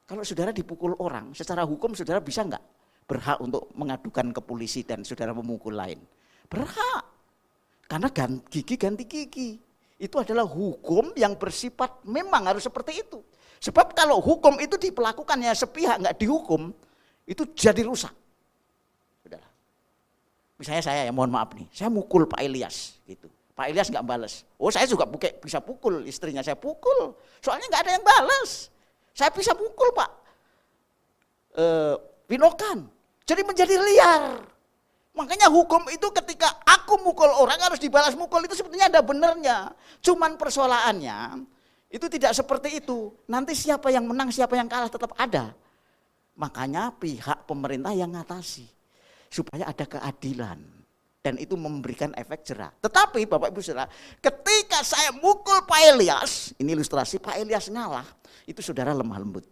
Kalau saudara dipukul orang, secara hukum saudara bisa nggak berhak untuk mengadukan ke polisi dan saudara memukul lain? Berhak. Karena gigi ganti gigi. Itu adalah hukum yang bersifat memang harus seperti itu. Sebab kalau hukum itu diperlakukannya sepihak, nggak dihukum, itu jadi rusak. Saudara. Misalnya saya, ya mohon maaf nih, saya mukul Pak Ilyas gitu. Pak Ilyas nggak balas. Oh, saya juga bisa pukul istrinya, saya pukul. Soalnya nggak ada yang balas. Saya bisa pukul Pak Pinokan. Jadi menjadi liar. Makanya hukum itu ketika aku mukul orang harus dibalas mukul, itu sebetulnya ada benernya. Cuman persoalannya itu tidak seperti itu. Nanti siapa yang menang, siapa yang kalah tetap ada. Makanya pihak pemerintah yang ngatasi. Supaya ada keadilan. Dan itu memberikan efek jerah. Tetapi Bapak Ibu Saudara, ketika saya mukul Pak Ilyas, ini ilustrasi Pak Ilyas ngalah, itu saudara lemah lembut.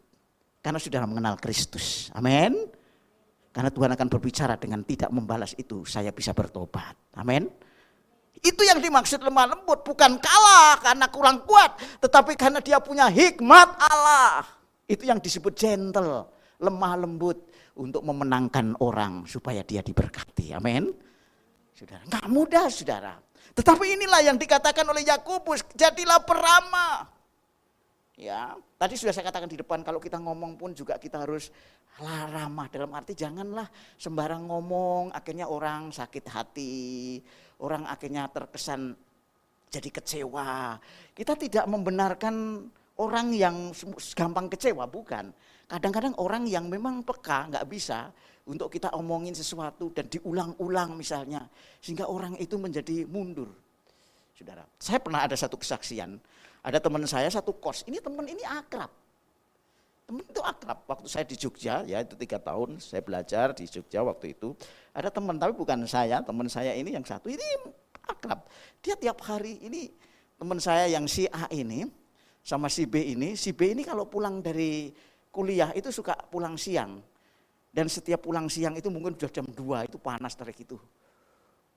Karena saudara mengenal Kristus. Amin. Karena Tuhan akan berbicara dengan tidak membalas itu, saya bisa bertobat. Amin. Itu yang dimaksud lemah lembut, bukan kalah karena kurang kuat, tetapi karena dia punya hikmat Allah. Itu yang disebut gentle, lemah lembut untuk memenangkan orang supaya dia diberkati. Amin. Saudara, enggak mudah saudara. Tetapi inilah yang dikatakan oleh Yakobus, jadilah peramah. Ya, tadi sudah saya katakan di depan, kalau kita ngomong pun juga kita harus ramah, dalam arti janganlah sembarang ngomong, akhirnya orang sakit hati, orang akhirnya terkesan jadi kecewa. Kita tidak membenarkan orang yang gampang kecewa, bukan. Kadang-kadang orang yang memang peka, nggak bisa untuk kita omongin sesuatu dan diulang-ulang misalnya, sehingga orang itu menjadi mundur. Saudara, saya pernah ada satu kesaksian. Ada teman saya satu kos, ini teman ini akrab. Teman itu akrab, waktu saya di Jogja, ya itu 3 tahun saya belajar di Jogja waktu itu. Ada teman, tapi bukan saya, teman saya ini yang satu, ini akrab. Dia tiap hari ini, teman saya yang si A ini, sama si B ini kalau pulang dari kuliah itu suka pulang siang. Dan setiap pulang siang itu mungkin sudah jam 2, itu panas terik itu.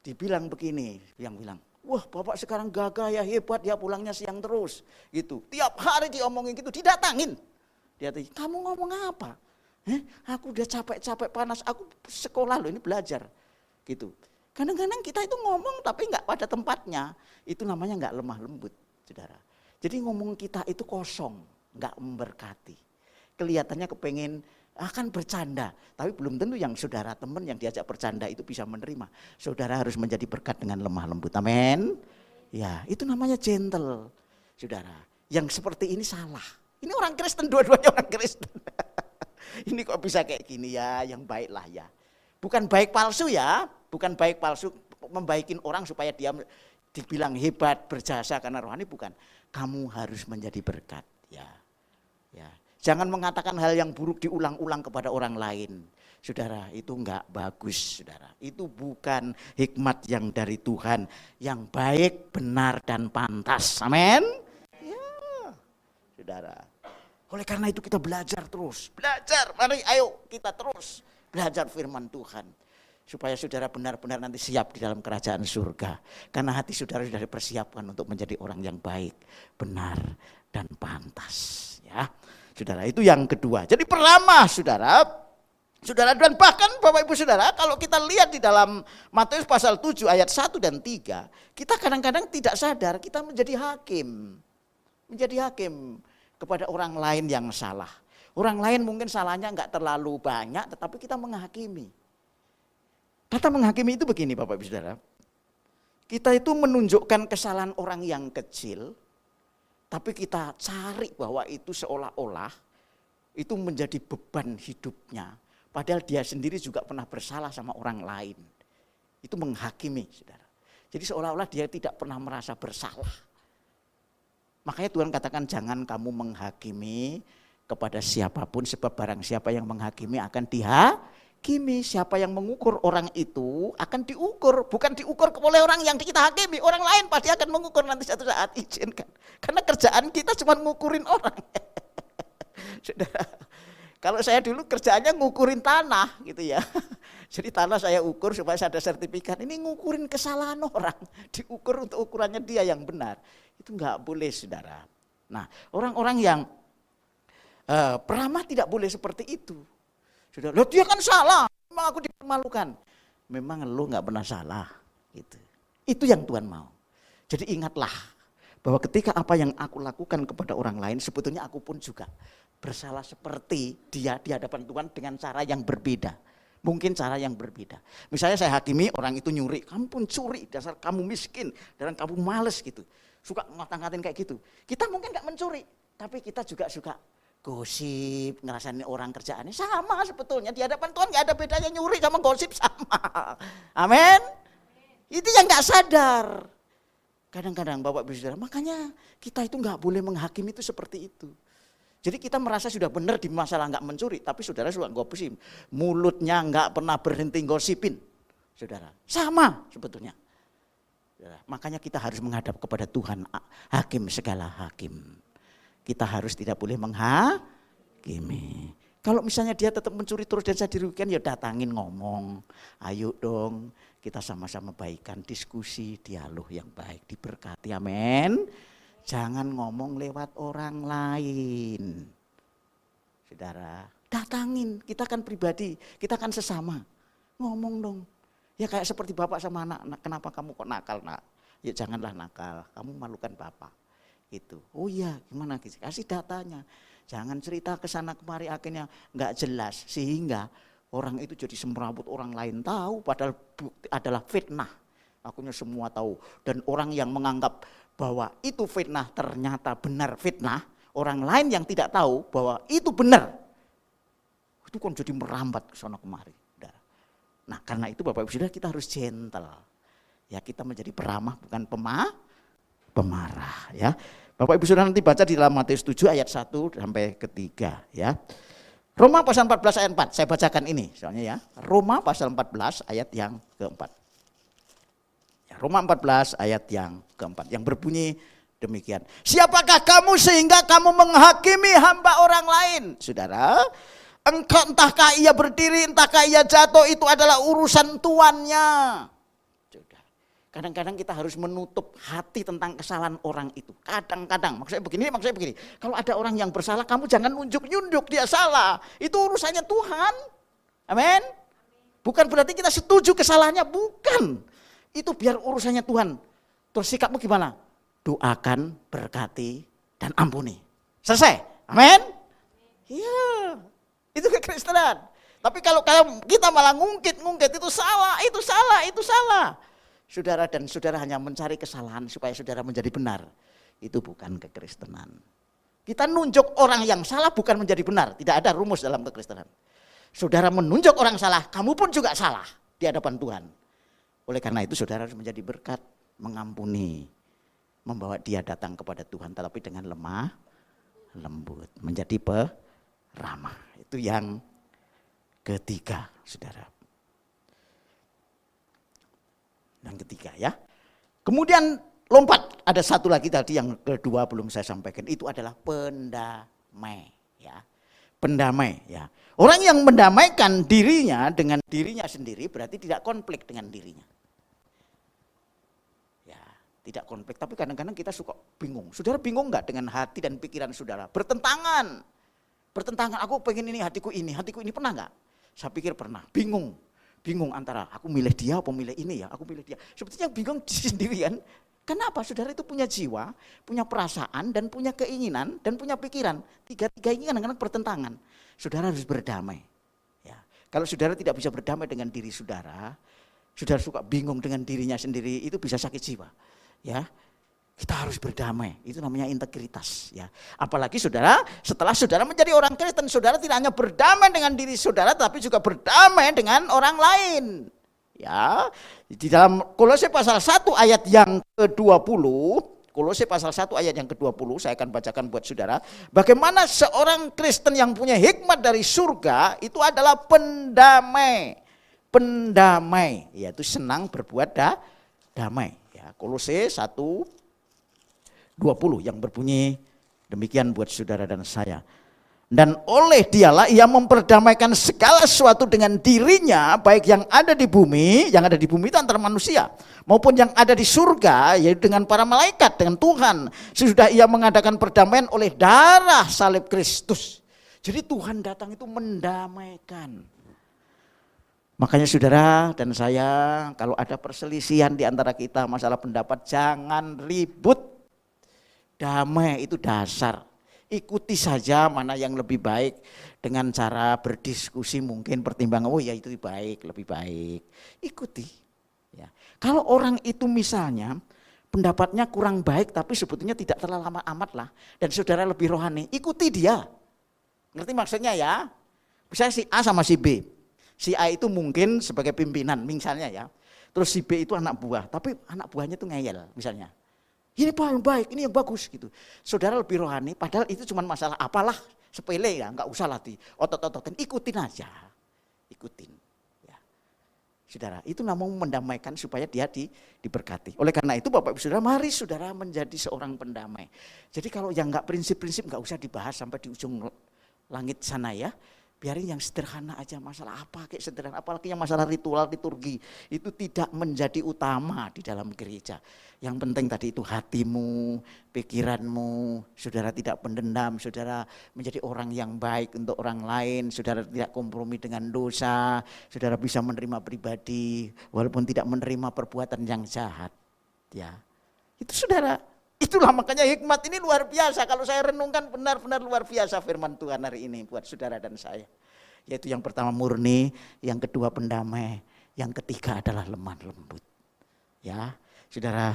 Dibilang begini, yang bilang, wah bapak sekarang gagah ya, hebat ya, pulangnya siang terus gitu. Tiap hari diomongin gitu, didatangin. Dia tanya, kamu ngomong apa? Aku udah capek-capek panas, aku sekolah loh ini belajar gitu. Kadang-kadang kita itu ngomong tapi nggak pada tempatnya, itu namanya nggak lemah lembut, saudara. Jadi ngomong kita itu kosong, nggak memberkati. Kelihatannya kepengen akan bercanda, tapi belum tentu yang saudara teman yang diajak bercanda itu bisa menerima. Saudara harus menjadi berkat dengan lemah lembut, amin. Ya, itu namanya gentle, saudara. Yang seperti ini salah. Ini orang Kristen, dua-duanya orang Kristen. Ini kok bisa kayak gini ya, yang baiklah ya. Bukan baik palsu ya, bukan baik palsu membaikin orang supaya dia dibilang hebat, berjasa karena rohani, bukan. Kamu harus menjadi berkat, ya. Ya. Jangan mengatakan hal yang buruk diulang-ulang kepada orang lain. Saudara, itu enggak bagus, saudara. Itu bukan hikmat yang dari Tuhan, yang baik, benar, dan pantas. Amin. Ya, saudara. Oleh karena itu kita belajar terus. Belajar, mari ayo kita terus belajar firman Tuhan. Supaya saudara benar-benar nanti siap di dalam kerajaan surga. Karena hati saudara sudah dipersiapkan untuk menjadi orang yang baik, benar, dan pantas. Ya. Saudara, itu yang kedua. Jadi peramah, saudara, dan bahkan Bapak Ibu Saudara, kalau kita lihat di dalam Matius pasal 7 ayat 1 dan 3, kita kadang-kadang tidak sadar kita menjadi hakim. Menjadi hakim kepada orang lain yang salah. Orang lain mungkin salahnya enggak terlalu banyak, tetapi kita menghakimi. Kata menghakimi itu begini Bapak Ibu Saudara. Kita itu menunjukkan kesalahan orang yang kecil, tapi kita cari bahwa itu seolah-olah itu menjadi beban hidupnya. Padahal dia sendiri juga pernah bersalah sama orang lain. Itu menghakimi, saudara. Jadi seolah-olah dia tidak pernah merasa bersalah. Makanya Tuhan katakan jangan kamu menghakimi kepada siapapun, sebab barang siapa yang menghakimi akan dihakimi. Siapa yang mengukur orang itu akan diukur, bukan diukur oleh orang yang kita hakimi. Orang lain pasti akan mengukur nanti satu saat, izinkan. Karena kerjaan kita cuma ngukurin orang. Saudara, kalau saya dulu kerjaannya ngukurin tanah gitu ya. Jadi tanah saya ukur supaya saya ada sertifikat. Ini ngukurin kesalahan orang, diukur untuk ukurannya dia yang benar. Itu enggak boleh, saudara. Nah, orang-orang yang peramah tidak boleh seperti itu. Sudah, loh dia kan salah, memang aku dipermalukan. Memang lu enggak pernah salah. Gitu. Itu yang Tuhan mau. Jadi ingatlah bahwa ketika apa yang aku lakukan kepada orang lain, sebetulnya aku pun juga bersalah seperti dia di hadapan Tuhan dengan cara yang berbeda. Mungkin cara yang berbeda. Misalnya saya hakimi orang itu nyuri, kamu pun curi, dasar kamu miskin, dan kamu males gitu. Suka ngata-ngatain kayak gitu. Kita mungkin gak mencuri, tapi kita juga suka gosip, ngerasain orang kerjaannya sama sebetulnya. Di hadapan Tuhan gak ada bedanya, nyuri sama gosip sama. Amin. Itu yang gak sadar. Kadang-kadang Bapak Ibu Saudara, makanya kita itu gak boleh menghakimi itu seperti itu. Jadi kita merasa sudah benar di masalah gak mencuri, tapi saudara suka gosip. Mulutnya gak pernah berhenti gosipin. Saudara, sama sebetulnya. Makanya kita harus menghadap kepada Tuhan, hakim segala hakim. Kita harus tidak boleh menghakimi. Kalau misalnya dia tetap mencuri terus dan saya dirugikan, ya datangin ngomong. Ayo dong, kita sama-sama baikan, diskusi, dialog yang baik, diberkati, amin. Jangan ngomong lewat orang lain. Saudara, datangin, kita kan pribadi, kita kan sesama. Ngomong dong. Ya kayak seperti bapak sama anak, kenapa kamu kok nakal nak? Ya janganlah nakal, kamu malukan bapak. Gitu. Oh iya, gimana? Kasih datanya. Jangan cerita ke sana kemari akhirnya nggak jelas sehingga orang itu jadi semrawut orang lain tahu padahal bukti adalah fitnah. Akhirnya semua tahu dan orang yang menganggap bahwa itu fitnah ternyata benar fitnah, orang lain yang tidak tahu bahwa itu benar. Itu kan jadi merambat ke sana kemari. Nah, karena itu Bapak Ibu Saudara kita harus gentle. Ya, kita menjadi peramah bukan pemarah ya. Bapak Ibu Saudara nanti baca di dalam Matius 7 ayat 1 sampai ke 3 ya. Roma pasal 14 ayat 4, saya bacakan ini soalnya ya. Roma pasal 14 ayat yang keempat. Ya, Roma 14 ayat yang keempat yang berbunyi demikian. Siapakah kamu sehingga kamu menghakimi hamba orang lain? Saudara, engkau entahkah ia berdiri, entahkah ia jatuh, itu adalah urusan tuannya. Kadang-kadang kita harus menutup hati tentang kesalahan orang itu. Kadang-kadang, maksudnya begini. Kalau ada orang yang bersalah, kamu jangan nunjuk-nunjuk dia salah. Itu urusannya Tuhan. Amin. Bukan berarti kita setuju kesalahannya, bukan. Itu biar urusannya Tuhan. Terus sikapmu gimana? Doakan, berkati, dan ampuni. Selesai. Amin. Iya. Itu kekristenan. Tapi kalau kita malah ngungkit itu salah. Saudara dan saudara hanya mencari kesalahan supaya saudara menjadi benar. Itu bukan kekristenan. Kita nunjuk orang yang salah bukan menjadi benar. Tidak ada rumus dalam kekristenan. Saudara menunjuk orang salah, kamu pun juga salah di hadapan Tuhan. Oleh karena itu saudara harus menjadi berkat, mengampuni, membawa dia datang kepada Tuhan tetapi dengan lemah, lembut, menjadi peramah. Itu yang ketiga, saudara. Yang ketiga ya. Kemudian lompat, ada satu lagi tadi yang kedua belum saya sampaikan, itu adalah pendamai ya. Pendamai ya. Orang yang mendamaikan dirinya dengan dirinya sendiri berarti tidak konflik dengan dirinya. Ya, tidak konflik, tapi kadang-kadang kita suka bingung. Saudara bingung enggak dengan hati dan pikiran saudara? Bertentangan, aku pengen ini, hatiku ini, pernah enggak? Saya pikir pernah, bingung antara aku milih dia atau milih ini ya, aku milih dia. Sebetulnya bingung sendirian. Kenapa? Saudara itu punya jiwa, punya perasaan, dan punya keinginan, dan punya pikiran. Tiga-tiga ini kadang-kadang bertentangan. Saudara harus berdamai. Ya. Kalau saudara tidak bisa berdamai dengan diri saudara suka bingung dengan dirinya sendiri, itu bisa sakit jiwa. Ya. Kita harus berdamai, itu namanya integritas ya. Apalagi saudara, setelah saudara menjadi orang Kristen, saudara tidak hanya berdamai dengan diri saudara, tapi juga berdamai dengan orang lain. Ya, di dalam Kolose pasal 1 ayat yang ke-20, Kolose pasal 1 ayat yang ke-20, saya akan bacakan buat saudara. Bagaimana seorang Kristen yang punya hikmat dari surga, itu adalah pendamai. Pendamai, yaitu senang berbuat damai. Ya, Kolose 1:20 yang berbunyi demikian buat saudara dan saya. Dan oleh dialah ia memperdamaikan segala sesuatu dengan dirinya, baik yang ada di bumi itu antara manusia, maupun yang ada di surga, yaitu dengan para malaikat, dengan Tuhan. Sesudah ia mengadakan perdamaian oleh darah salib Kristus. Jadi Tuhan datang itu mendamaikan. Makanya saudara dan saya, kalau ada perselisihan di antara kita masalah pendapat, jangan ribut. Damai itu dasar. Ikuti saja mana yang lebih baik dengan cara berdiskusi, mungkin pertimbangan, oh ya itu baik, lebih baik. Ikuti. Ya. Kalau orang itu misalnya pendapatnya kurang baik tapi sebetulnya tidak terlalu lama amat lah, dan saudara lebih rohani, ikuti dia. Ngerti maksudnya ya? Misalnya si A sama si B. Si A itu mungkin sebagai pimpinan misalnya ya. Terus si B itu anak buah, tapi anak buahnya itu ngeyel misalnya. Ini paling baik, ini yang bagus gitu. Saudara lebih rohani, padahal itu cuma masalah apalah, sepele ya, enggak usah latih otot-ototan, ikutin aja. Ikutin. Ya. Saudara, itu namanya mendamaikan supaya dia diberkati. Oleh karena itu Bapak Ibu Saudara, mari saudara menjadi seorang pendamai. Jadi kalau yang enggak prinsip-prinsip enggak usah dibahas sampai di ujung langit sana ya. Biarin yang sederhana aja, masalah apa kayak sederhana, apalagi yang masalah ritual liturgi itu tidak menjadi utama di dalam gereja. Yang penting tadi itu hatimu, pikiranmu, saudara tidak pendendam, saudara menjadi orang yang baik untuk orang lain, saudara tidak kompromi dengan dosa, saudara bisa menerima pribadi walaupun tidak menerima perbuatan yang jahat. Ya, itu saudara. Itulah makanya hikmat ini luar biasa. Kalau saya renungkan benar-benar luar biasa firman Tuhan hari ini buat saudara dan saya. Yaitu yang pertama murni, yang kedua pendamai, yang ketiga adalah lemah lembut. Ya, saudara.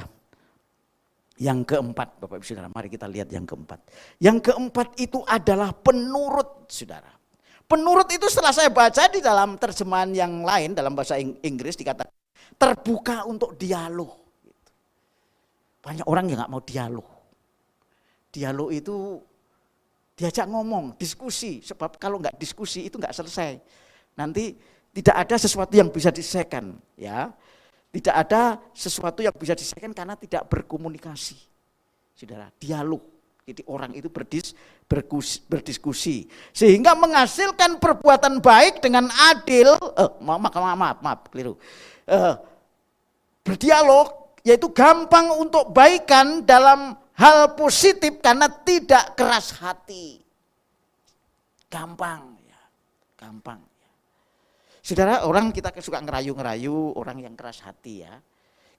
Yang keempat, Bapak Ibu Saudara, mari kita lihat yang keempat. Yang keempat itu adalah penurut, saudara. Penurut itu setelah saya baca di dalam terjemahan yang lain, dalam bahasa Inggris dikatakan terbuka untuk dialog. Banyak orang yang gak mau dialog. Dialog itu diajak ngomong, diskusi. Sebab kalau gak diskusi itu gak selesai. Nanti tidak ada sesuatu yang bisa diselesaikan. Ya. Tidak ada sesuatu yang bisa diselesaikan karena tidak berkomunikasi. Saudara, dialog. Jadi orang itu berdiskusi. Sehingga menghasilkan perbuatan baik dengan adil. Maaf, keliru. Berdialog. Yaitu gampang untuk baikan dalam hal positif karena tidak keras hati. Gampang ya, gampang. Saudara, orang kita suka ngerayu-ngerayu orang yang keras hati ya.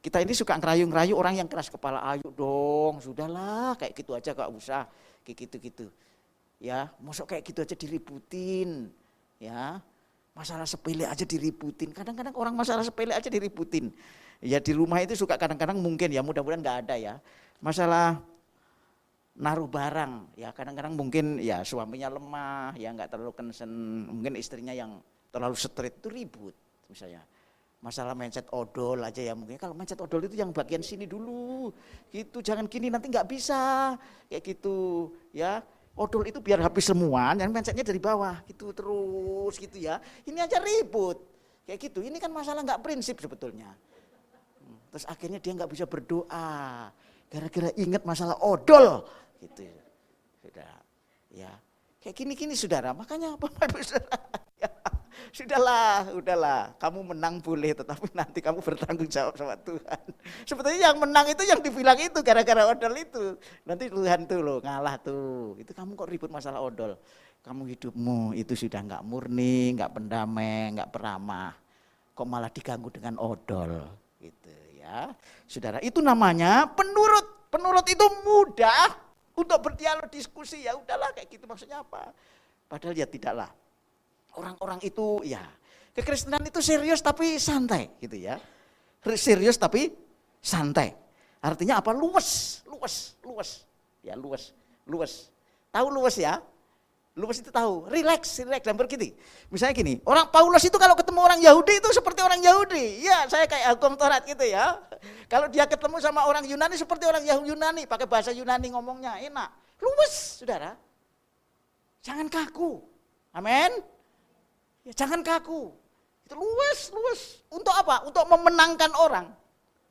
Kita ini suka ngerayu-ngerayu orang yang keras kepala, ayo dong, sudahlah kayak gitu aja gak usah, kayak gitu-gitu. Ya, mosok kayak gitu aja diributin. Ya. Masalah sepele aja diributin. Kadang-kadang orang masalah sepele aja diributin. Ya di rumah itu suka kadang-kadang mungkin ya, mudah-mudahan enggak ada ya. Masalah naruh barang, ya kadang-kadang mungkin ya suaminya lemah, ya enggak terlalu concern, mungkin istrinya yang terlalu straight itu ribut misalnya. Masalah mencet odol aja ya mungkin, kalau mencet odol itu yang bagian sini dulu, gitu jangan gini nanti enggak bisa, kayak gitu ya. Odol itu biar habis semua, dan mencetnya dari bawah, gitu terus gitu ya. Ini aja ribut, kayak gitu. Ini kan masalah nggak prinsip sebetulnya. Terus akhirnya dia nggak bisa berdoa, gara-gara ingat masalah odol, gitu. Sudah, ya. Kayak gini-gini saudara. Makanya Bapak Ibu Saudara, ya, udahlah. Kamu menang boleh, tetapi nanti kamu bertanggung jawab sama Tuhan. Sebetulnya yang menang itu yang dibilang itu gara-gara odol itu. Nanti Tuhan tuh loh ngalah tuh. Itu kamu kok ribut masalah odol. Kamu hidupmu itu sudah nggak murni, nggak pendamai, nggak peramah. Kok malah diganggu dengan odol, gitu ya. Saudara, itu namanya penurut. Penurut itu mudah untuk berdialog diskusi, ya udahlah kayak gitu maksudnya apa. Padahal ya tidaklah. Orang-orang itu ya, kekristenan itu serius tapi santai gitu ya. Serius tapi santai. Artinya apa? Luwes. Ya luwes. Tahu luwes ya? Luwes itu tahu, relax dan bergini. Misalnya gini, orang Paulus itu kalau ketemu orang Yahudi itu seperti orang Yahudi. Ya, saya kayak hukum Taurat gitu ya. Kalau dia ketemu sama orang Yunani seperti orang Yunani, pakai bahasa Yunani ngomongnya enak. Luwes, saudara. Jangan kaku. Amin. Ya, jangan kaku. Itu luwes. Untuk apa? Untuk memenangkan orang.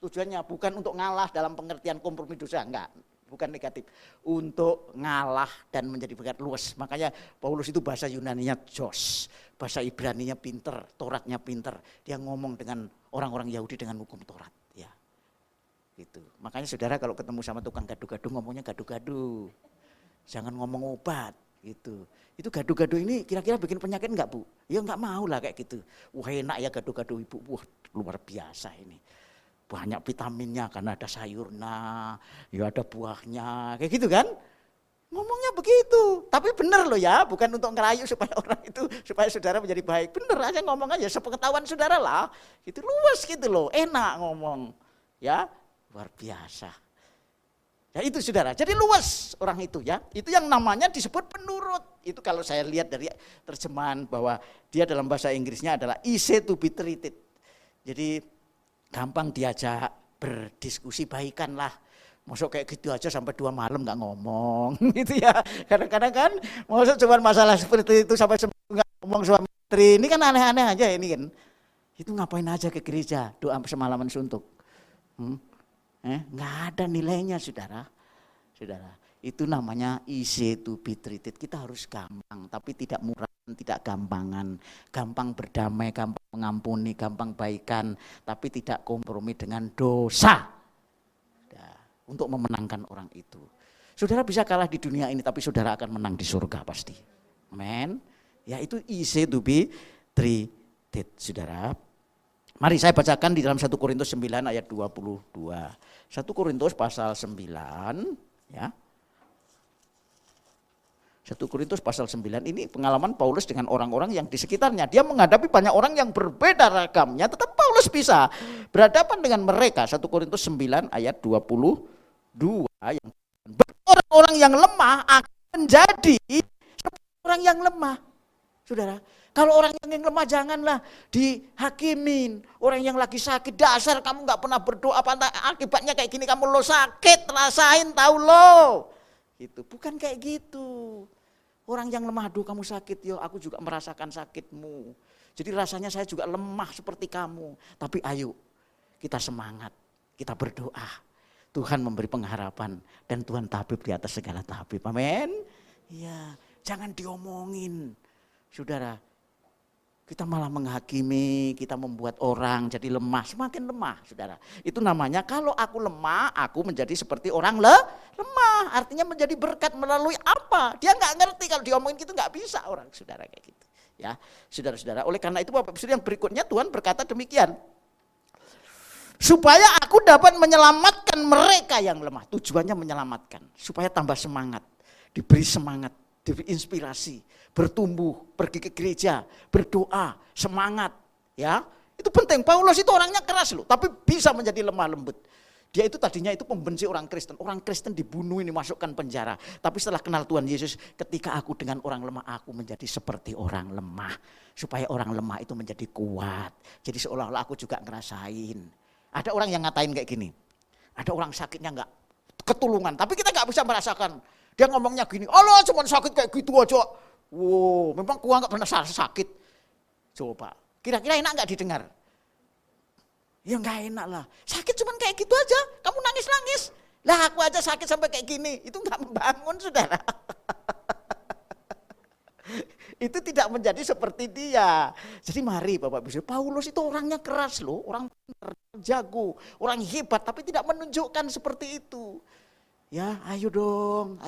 Tujuannya bukan untuk ngalah dalam pengertian kompromi dosa, enggak. Bukan negatif. Untuk ngalah dan menjadi berkat luwes. Makanya Paulus itu bahasa Yunaninya jos. Bahasa Ibraninya pinter, Tauratnya pinter. Dia ngomong dengan orang-orang Yahudi dengan hukum Taurat. Ya. Gitu. Makanya saudara kalau ketemu sama tukang gadu-gadu ngomongnya gadu-gadu. Jangan ngomong obat. Gitu. Itu gado-gado ini kira-kira bikin penyakit enggak, Bu? Ya enggak mau lah kayak gitu. Wah enak ya gado-gado Ibu. Wah luar biasa ini. Banyak vitaminnya karena ada sayurnya, ya ada buahnya, kayak gitu kan? Ngomongnya begitu. Tapi benar loh ya, bukan untuk ngerayu supaya orang itu, supaya saudara menjadi baik. Bener aja ngomong aja, sepengetahuan saudara lah. Itu luas gitu loh, enak ngomong. Ya, luar biasa. Ya itu saudara, jadi luas orang itu ya. Itu yang namanya disebut penurut. Itu kalau saya lihat dari terjemahan bahwa dia dalam bahasa Inggrisnya adalah easy to be treated. Jadi gampang diajak berdiskusi, baikan lah. Masuk kayak gitu aja sampai 2 malam gak ngomong gitu ya. Kadang-kadang kan masuk cuma masalah seperti itu sampai gak ngomong suami istri. Ini kan aneh-aneh aja ini kan. Itu ngapain aja ke gereja doa semalaman suntuk. Nggak ada nilainya saudara. Itu namanya easy to be treated. Kita harus gampang, tapi tidak murah, tidak gampangan. Gampang berdamai, gampang mengampuni, gampang baikan, tapi tidak kompromi dengan dosa. Untuk memenangkan orang itu. Saudara bisa kalah di dunia ini, tapi saudara akan menang di surga pasti. Amen. Ya itu easy to be treated, saudara. Mari saya bacakan di dalam 1 Korintus 9 ayat 22. 1 Korintus pasal 9 ya. 1 Korintus pasal 9 ini pengalaman Paulus dengan orang-orang yang di sekitarnya. Dia menghadapi banyak orang yang berbeda ragamnya, tetap Paulus bisa berhadapan dengan mereka. 1 Korintus 9 ayat 22 yang orang-orang yang lemah akan menjadi orang yang lemah. Saudara, kalau orang yang lemah janganlah dihakimin. Orang yang lagi sakit, dasar kamu gak pernah berdoa, akibatnya kayak gini, kamu lo sakit, rasain tahu lo. Gitu. Bukan kayak gitu. Orang yang lemah, aduh kamu sakit, yo aku juga merasakan sakitmu. Jadi rasanya saya juga lemah seperti kamu. Tapi ayo kita semangat, kita berdoa. Tuhan memberi pengharapan dan Tuhan tabib di atas segala tabib. Amin. Iya, jangan diomongin. Saudara, kita malah menghakimi, kita membuat orang jadi lemah, semakin lemah saudara. Itu namanya kalau aku lemah, aku menjadi seperti orang lemah. Artinya menjadi berkat melalui apa? Dia gak ngerti kalau diomongin gitu, gak bisa orang saudara kayak gitu. Ya, saudara-saudara, oleh karena itu Bapak Ibu yang berikutnya Tuhan berkata demikian. Supaya aku dapat menyelamatkan mereka yang lemah. Tujuannya menyelamatkan, supaya tambah semangat, diberi semangat, diberi inspirasi, bertumbuh, pergi ke gereja, berdoa, semangat, ya. Itu penting. Paulus itu orangnya keras loh, tapi bisa menjadi lemah lembut. Dia itu tadinya itu pembenci orang Kristen. Orang Kristen dibunuh, ini masukkan penjara. Tapi setelah kenal Tuhan Yesus, ketika aku dengan orang lemah, aku menjadi seperti orang lemah. Supaya orang lemah itu menjadi kuat. Jadi seolah-olah aku juga ngerasain. Ada orang yang ngatain kayak gini. Ada orang sakitnya enggak ketulungan, tapi kita enggak bisa merasakan. Dia ngomongnya gini, Allah cuma sakit kayak gitu aja. Wow, memang gua enggak pernah sakit. Coba, kira-kira enak enggak didengar? Ya enggak enak lah. Sakit cuma kayak gitu aja, kamu nangis-nangis. Lah aku aja sakit sampai kayak gini, itu enggak membangun saudara. Itu tidak menjadi seperti dia. Jadi mari Bapak Ibu, Paulus itu orangnya keras loh, orang jago, orang hebat, tapi tidak menunjukkan seperti itu. Ya, ayo dong,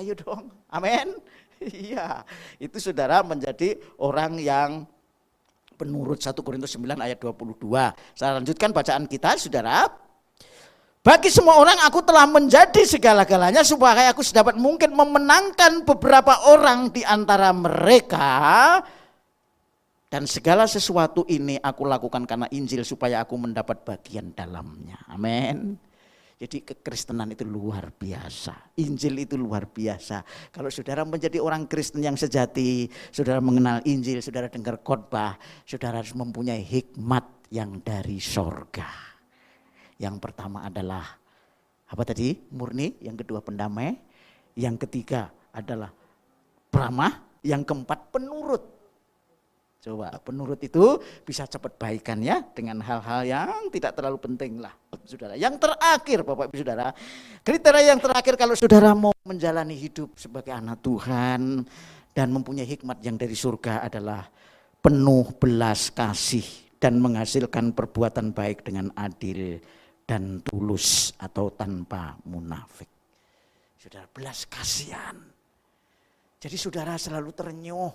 amin. Iya, itu saudara menjadi orang yang penurut. 1 Korintus 9 ayat 22. Saya lanjutkan bacaan kita saudara. Bagi semua orang aku telah menjadi segala-galanya supaya aku sedapat mungkin memenangkan beberapa orang di antara mereka. Dan segala sesuatu ini aku lakukan karena Injil supaya aku mendapat bagian dalamnya. Amin. Jadi kekristenan itu luar biasa. Injil itu luar biasa. Kalau saudara menjadi orang Kristen yang sejati, saudara mengenal Injil, saudara dengar khotbah, saudara harus mempunyai hikmat yang dari sorga. Yang pertama adalah apa tadi? Murni, yang kedua pendamai, yang ketiga adalah peramah, yang keempat penurut. Coba penurut itu bisa cepat baikan ya dengan hal-hal yang tidak terlalu penting lah saudara. Yang terakhir Bapak Ibu Saudara, kriteria yang terakhir kalau saudara mau menjalani hidup sebagai anak Tuhan dan mempunyai hikmat yang dari surga adalah penuh belas kasih dan menghasilkan perbuatan baik dengan adil dan tulus atau tanpa munafik. Saudara, belas kasihan. Jadi saudara selalu terenyuh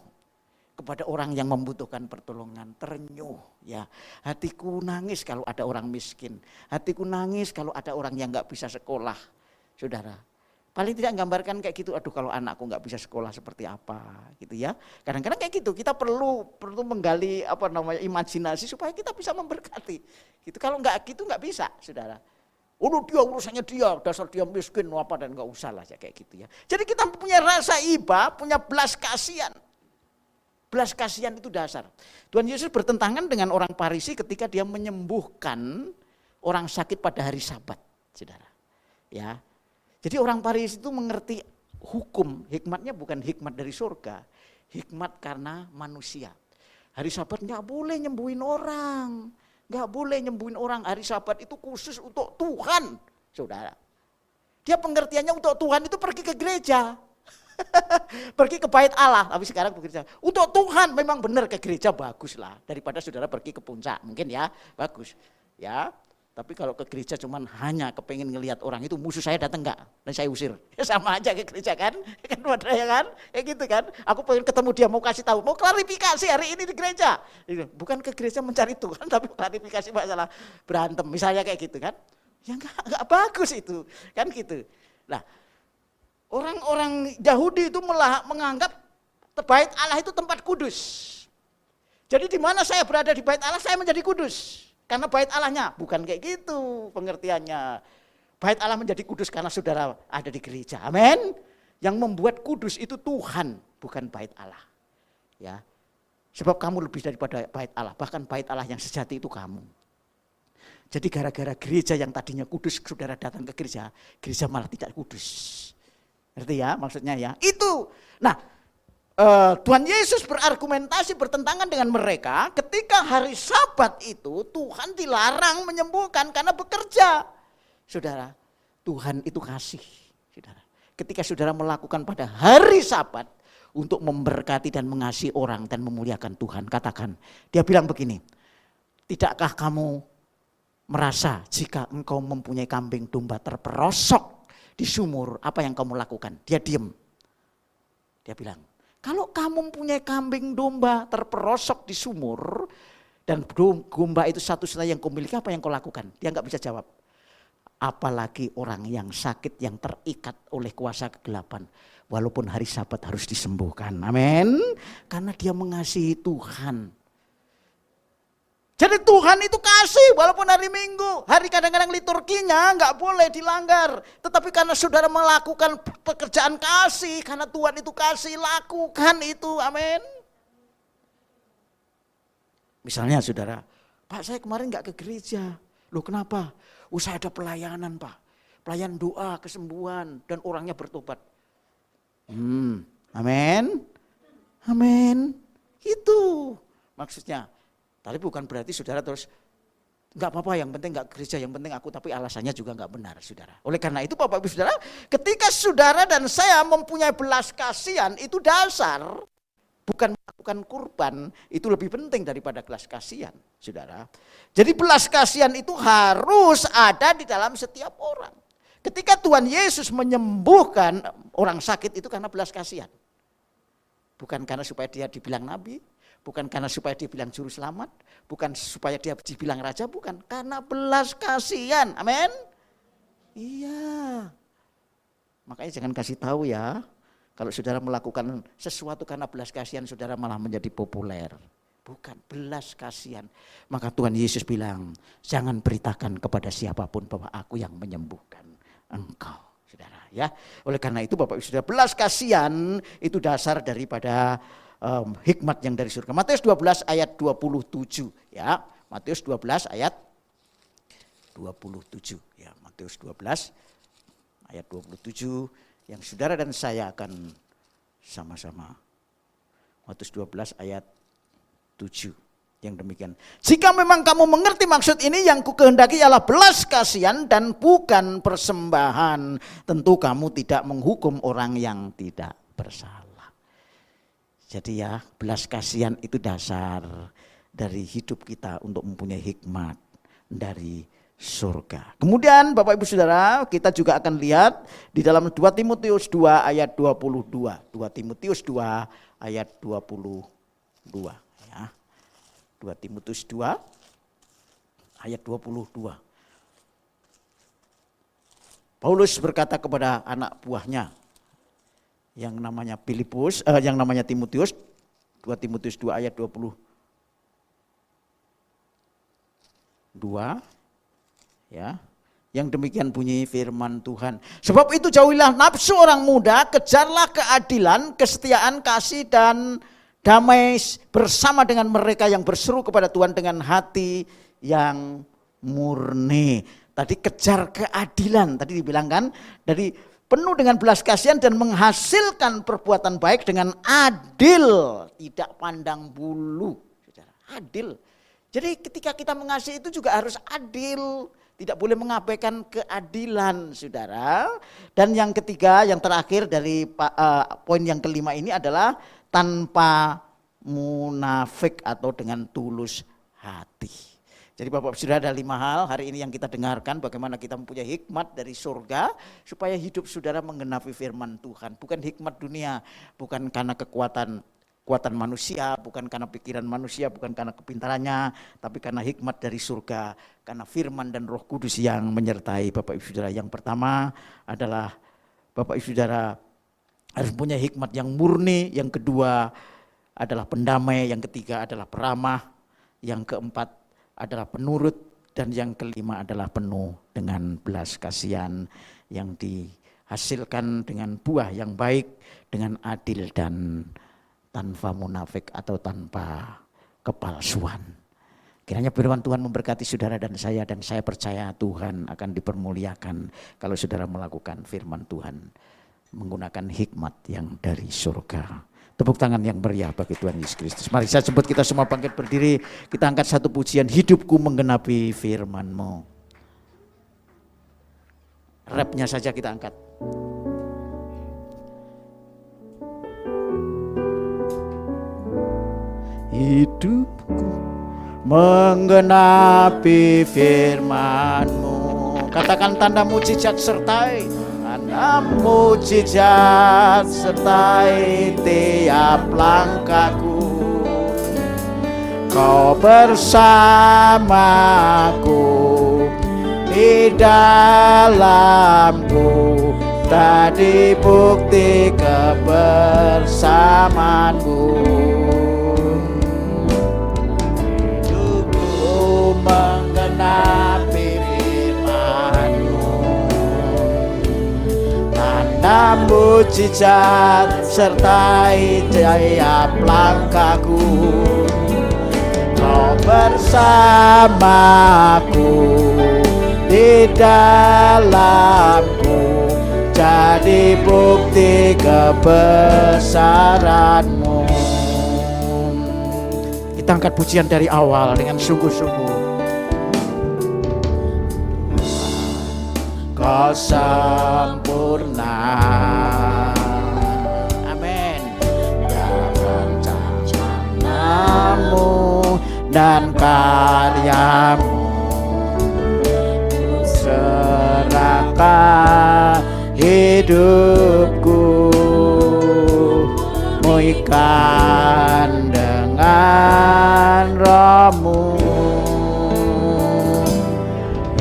kepada orang yang membutuhkan pertolongan, terenyuh ya. Hatiku nangis kalau ada orang miskin, hatiku nangis kalau ada orang yang gak bisa sekolah, saudara. Paling tidak gambarkan kayak gitu, aduh kalau anakku gak bisa sekolah seperti apa gitu ya. Kadang-kadang kayak gitu, kita perlu menggali imajinasi supaya kita bisa memberkati. Gitu. Kalau gak gitu gak bisa, saudara. Dia urusannya dia, dasar dia miskin apa dan gak usah lah ya kayak gitu ya. Jadi kita punya rasa iba, punya belas kasihan. Belas kasihan itu dasar. Tuhan Yesus bertentangan dengan orang Farisi ketika dia menyembuhkan orang sakit pada hari Sabat, saudara. Ya, jadi orang Farisi itu mengerti hukum, hikmatnya bukan hikmat dari surga, hikmat karena manusia. Hari Sabat nggak boleh nyembuhin orang, nggak boleh nyembuhin orang. Hari Sabat itu khusus untuk Tuhan, saudara. Dia pengertiannya untuk Tuhan itu pergi ke gereja. Pergi ke bait Allah, tapi sekarang ke gereja. Untuk Tuhan memang benar ke gereja bagus lah, daripada saudara pergi ke puncak, mungkin ya bagus. Ya, tapi kalau ke gereja cuman hanya kepengen ngelihat orang itu musuh saya datang enggak dan saya usir, ya sama aja ke gereja kan ya kan, kayak gitu kan. Aku pengen ketemu dia, mau kasih tahu, mau klarifikasi hari ini di gereja. Bukan ke gereja mencari Tuhan, tapi klarifikasi masalah berantem, misalnya kayak gitu kan. Ya enggak bagus itu, kan gitu. Nah, orang-orang Yahudi itu menganggap bait Allah itu tempat kudus. Jadi di mana saya berada di bait Allah, saya menjadi kudus. Karena bait Allahnya, bukan kayak gitu pengertiannya. Bait Allah menjadi kudus karena saudara ada di gereja. Amin. Yang membuat kudus itu Tuhan, bukan bait Allah. Ya. Sebab kamu lebih daripada bait Allah, bahkan bait Allah yang sejati itu kamu. Jadi gara-gara gereja yang tadinya kudus, saudara datang ke gereja malah tidak kudus. Ngerti ya maksudnya ya? Itu. Nah, Tuhan Yesus berargumentasi bertentangan dengan mereka ketika hari Sabat itu Tuhan dilarang menyembuhkan karena bekerja. Saudara, Tuhan itu kasih. Saudara. Ketika saudara melakukan pada hari Sabat untuk memberkati dan mengasihi orang dan memuliakan Tuhan, katakan, dia bilang begini, tidakkah kamu merasa jika engkau mempunyai kambing domba terperosok di sumur, apa yang kamu lakukan? Dia diam. Dia bilang, kalau kamu mempunyai kambing domba terperosok di sumur, dan domba itu satu-satunya yang kau miliki, apa yang kau lakukan? Dia enggak bisa jawab. Apalagi orang yang sakit, yang terikat oleh kuasa kegelapan, walaupun hari Sabat harus disembuhkan. Amin. Karena dia mengasihi Tuhan. Jadi Tuhan itu kasih walaupun hari Minggu, hari kadang-kadang liturginya enggak boleh dilanggar. Tetapi karena saudara melakukan pekerjaan kasih, karena Tuhan itu kasih, lakukan itu, amin. Misalnya saudara, Pak saya kemarin enggak ke gereja, loh kenapa? Saya ada pelayanan Pak, pelayan doa kesembuhan dan orangnya bertobat. Amin, amin, itu maksudnya. Tapi bukan berarti saudara terus enggak apa-apa, yang penting enggak gereja, yang penting aku, tapi alasannya juga enggak benar saudara. Oleh karena itu Bapak Ibu Saudara, ketika saudara dan saya mempunyai belas kasihan itu dasar, bukan melakukan kurban, itu lebih penting daripada belas kasihan saudara. Jadi belas kasihan itu harus ada di dalam setiap orang. Ketika Tuhan Yesus menyembuhkan orang sakit itu karena belas kasihan. Bukan karena supaya dia dibilang nabi, bukan karena supaya dia bilang juru selamat, bukan supaya dia dibilang raja, bukan. Karena belas kasihan, amin. Iya. Makanya jangan kasih tahu ya, kalau saudara melakukan sesuatu karena belas kasihan, saudara malah menjadi populer. Bukan, belas kasihan. Maka Tuhan Yesus bilang, jangan beritakan kepada siapapun bahwa aku yang menyembuhkan engkau. Saudara ya. Oleh karena itu Bapak Ibu Saudara, belas kasihan itu dasar daripada hikmat yang dari surga. Matius 12 ayat 27 ya. Matius 12 ayat 27 ya. Matius 12 ayat 27 yang saudara dan saya akan sama-sama. Matius 12 ayat 7 yang demikian. Jika memang kamu mengerti maksud ini, yang ku kehendaki ialah belas kasihan dan bukan persembahan. Tentu kamu tidak menghukum orang yang tidak bersalah. Jadi ya, belas kasihan itu dasar dari hidup kita untuk mempunyai hikmat dari surga. Kemudian Bapak Ibu Saudara, kita juga akan lihat di dalam 2 Timotius 2 ayat 22. 2 Timotius 2 ayat 22 ya. 2 Timotius 2 ayat 22. Paulus berkata kepada anak buahnya yang namanya yang namanya Timotius, 2 Timotius 2 ayat 22 ya. Yang demikian bunyi firman Tuhan. Sebab itu jauhilah nafsu orang muda, kejarlah keadilan, kesetiaan, kasih dan damai bersama dengan mereka yang berseru kepada Tuhan dengan hati yang murni. Tadi kejar keadilan, tadi dibilang kan, dari penuh dengan belas kasihan dan menghasilkan perbuatan baik dengan adil, tidak pandang bulu. Adil. Jadi ketika kita mengasihi itu juga harus adil. Tidak boleh mengabaikan keadilan, saudara. Dan yang ketiga, yang terakhir dari poin yang kelima ini adalah tanpa munafik atau dengan tulus hati. Jadi Bapak Saudara, ada 5 hal hari ini yang kita dengarkan, bagaimana kita mempunyai hikmat dari surga supaya hidup saudara menggenapi firman Tuhan. Bukan hikmat dunia, bukan karena kekuatan manusia, bukan karena pikiran manusia, bukan karena kepintarannya, tapi karena hikmat dari surga, karena firman dan Roh Kudus yang menyertai Bapak Ibu Saudara. Yang pertama adalah Bapak Ibu Saudara harus punya hikmat yang murni, yang kedua adalah pendamai, yang ketiga adalah peramah, yang keempat adalah penurut, dan yang kelima adalah penuh dengan belas kasihan yang dihasilkan dengan buah yang baik, dengan adil dan tanpa munafik atau tanpa kepalsuan. Kiranya firman Tuhan memberkati saudara dan saya percaya Tuhan akan dipermuliakan kalau saudara melakukan firman Tuhan menggunakan hikmat yang dari surga. Tepuk tangan yang meriah bagi Tuhan Yesus Kristus. Mari saya sebut kita semua bangkit berdiri, kita angkat satu pujian, hidupku menggenapi firman-Mu. Rapnya saja kita angkat. Hidupku menggenapi firman-Mu. Katakan tanda mujizat sertai. Tanda mujizat sertai tiap langkahku. Kau bersamaku di dalamku. Tadi bukti kebersamaanmu. Menggenapi firman-Mu, tanda mujizat sertai tiap langkahku. Kau bersamaku di dalamku, jadi bukti kebesaran-Mu. Kita angkat pujian dari awal dengan sungguh-sungguh. Kau sempurna, amin, dalam rencana-Mu dan karya-Mu. Serahkan hidupku, muikan dengan Roh-Mu.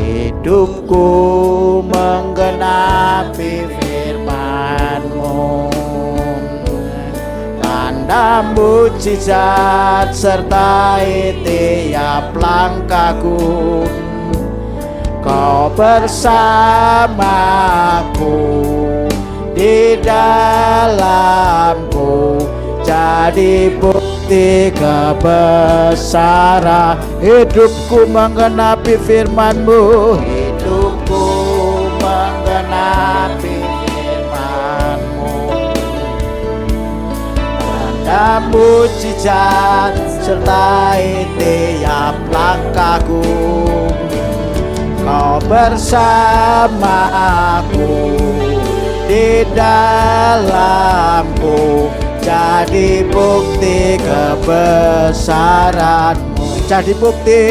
Hidupku menggenapi firman-Mu, tanda mujizat sertai tiap langkahku. Kau bersamaku di dalamku, jadi bukti kebesaran. Hidupku menggenapi firman-Mu, hidupku menggenapi firman-Mu, tanda mujizat sertai tiap langkahku. Kau bersamaku di dalamku, jadi bukti kebesaran-Mu. Jadi bukti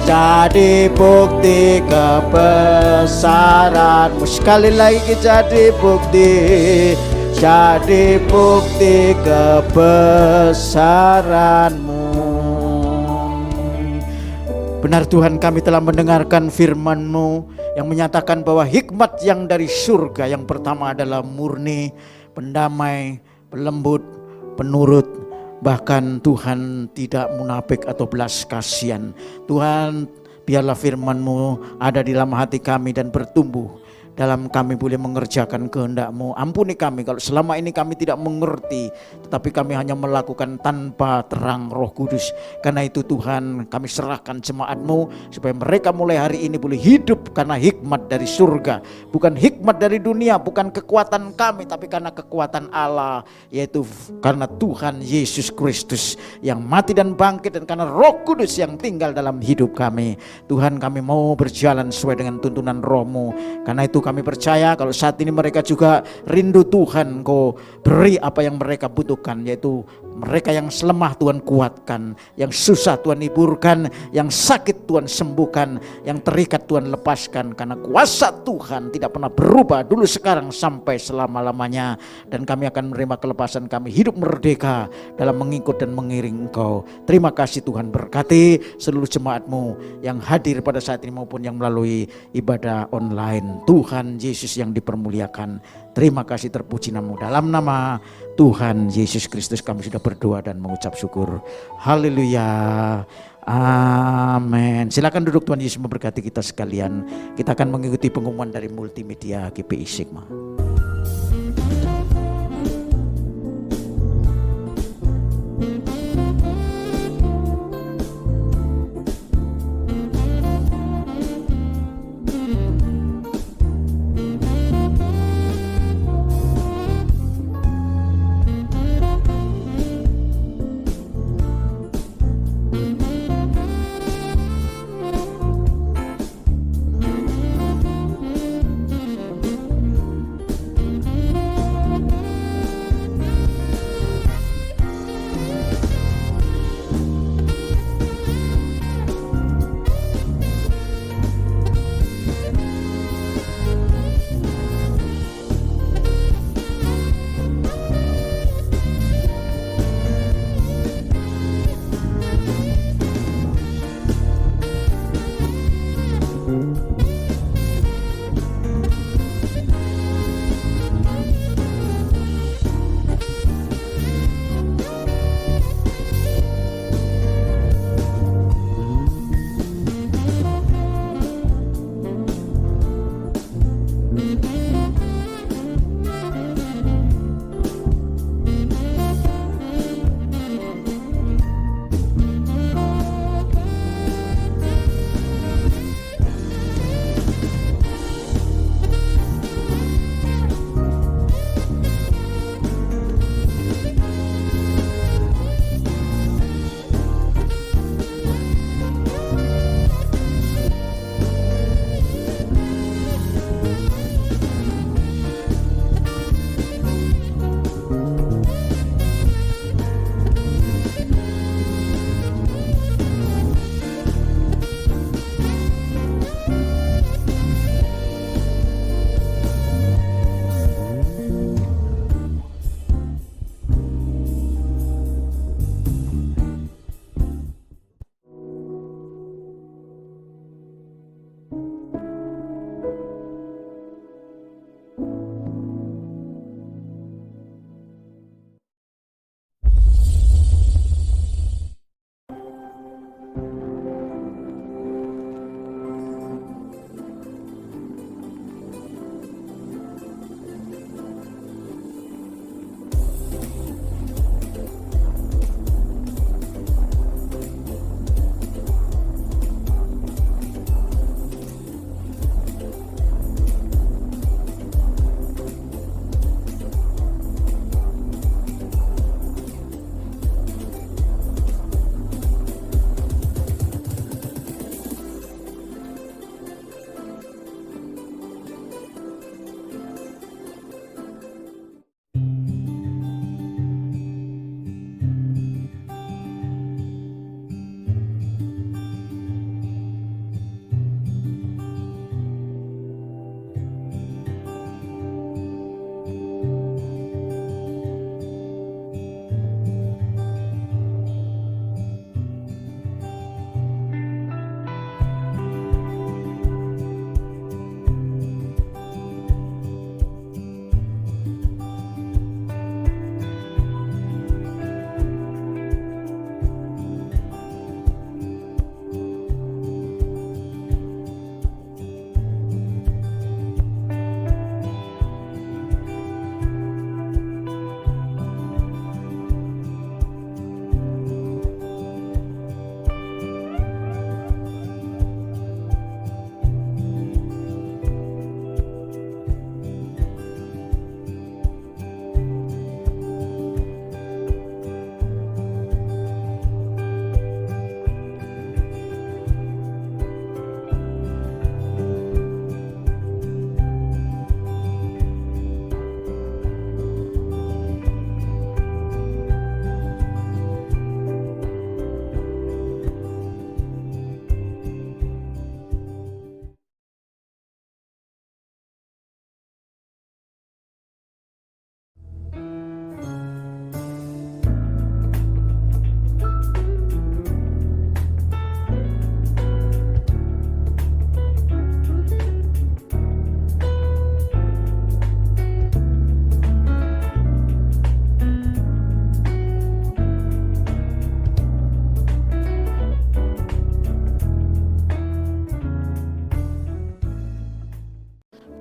jadi bukti kebesaran-Mu. Sekali lagi jadi bukti kebesaran-Mu. Benar Tuhan, kami telah mendengarkan firman-Mu yang menyatakan bahwa hikmat yang dari surga yang pertama adalah murni, pendamai, pelembut, penurut, bahkan Tuhan tidak munafik atau belas kasihan. Tuhan, biarlah firman-Mu ada di dalam hati kami dan bertumbuh dalam kami boleh mengerjakan kehendak-Mu. Ampuni kami kalau selama ini kami tidak mengerti, tetapi kami hanya melakukan tanpa terang Roh Kudus. Karena itu Tuhan, kami serahkan jemaat-Mu supaya mereka mulai hari ini boleh hidup karena hikmat dari surga. Bukan hikmat dari dunia, bukan kekuatan kami, tapi karena kekuatan Allah, yaitu karena Tuhan Yesus Kristus yang mati dan bangkit, dan karena Roh Kudus yang tinggal dalam hidup kami. Tuhan, kami mau berjalan sesuai dengan tuntunan Roh-Mu. Karena itu kami percaya kalau saat ini mereka juga rindu Tuhan, Kau beri apa yang mereka butuhkan, yaitu mereka yang lemah Tuhan kuatkan, yang susah Tuhan hiburkan, yang sakit Tuhan sembuhkan, yang terikat Tuhan lepaskan. Karena kuasa Tuhan tidak pernah berubah dulu, sekarang, sampai selama-lamanya. Dan kami akan menerima kelepasan, kami hidup merdeka dalam mengikut dan mengiring Engkau. Terima kasih Tuhan, berkati seluruh jemaat-Mu yang hadir pada saat ini maupun yang melalui ibadah online. Tuhan Yesus yang dipermuliakan, terima kasih, terpuji nama-Mu. Dalam nama Tuhan Yesus Kristus kami sudah berdoa dan mengucap syukur. Haleluya. Amin. Silakan duduk, Tuhan Yesus memberkati kita sekalian. Kita akan mengikuti pengumuman dari multimedia GPI Sigma.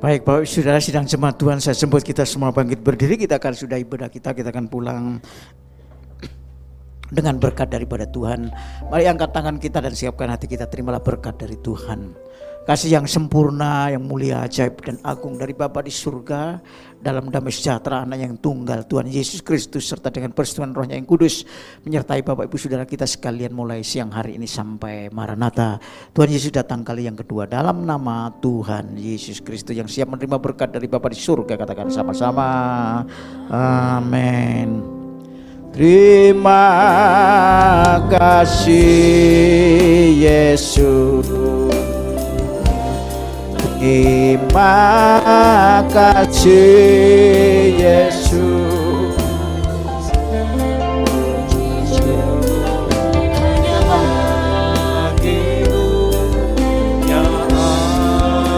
Baik Bapak Ibu Saudara, sidang jemaat Tuhan saya jemput kita semua bangkit berdiri. Kita akan sudah ibadah kita akan pulang dengan berkat daripada Tuhan. Mari angkat tangan kita dan siapkan hati kita, terimalah berkat dari Tuhan. Kasih yang sempurna, yang mulia, ajaib dan agung dari Bapa di surga, dalam damai sejahtera Anak yang tunggal Tuhan Yesus Kristus, serta dengan persetujuan Rohnya yang kudus, menyertai Bapak Ibu Saudara kita sekalian mulai siang hari ini sampai Maranatha. Tuhan Yesus datang kali yang kedua, dalam nama Tuhan Yesus Kristus yang siap menerima berkat dari Bapa di surga, katakan sama-sama, amin. Terima kasih Yesus, terima kasih Yesus,
hanya bagimu ya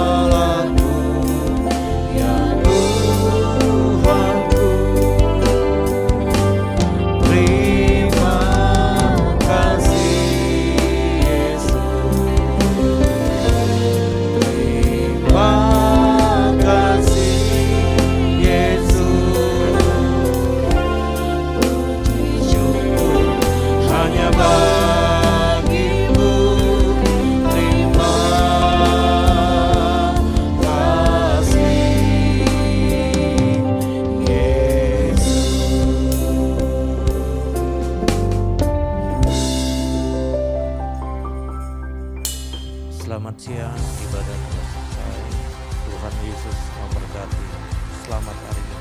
Allahku, ya Tuhanku. Terima kasih Yesus, terima kasih Yesus. Syukur hanya bagimu. Terima kasih Yesus. Selamat siang, ibadah selesai. Tuhan Yesus memberkati. Selamat hari ini.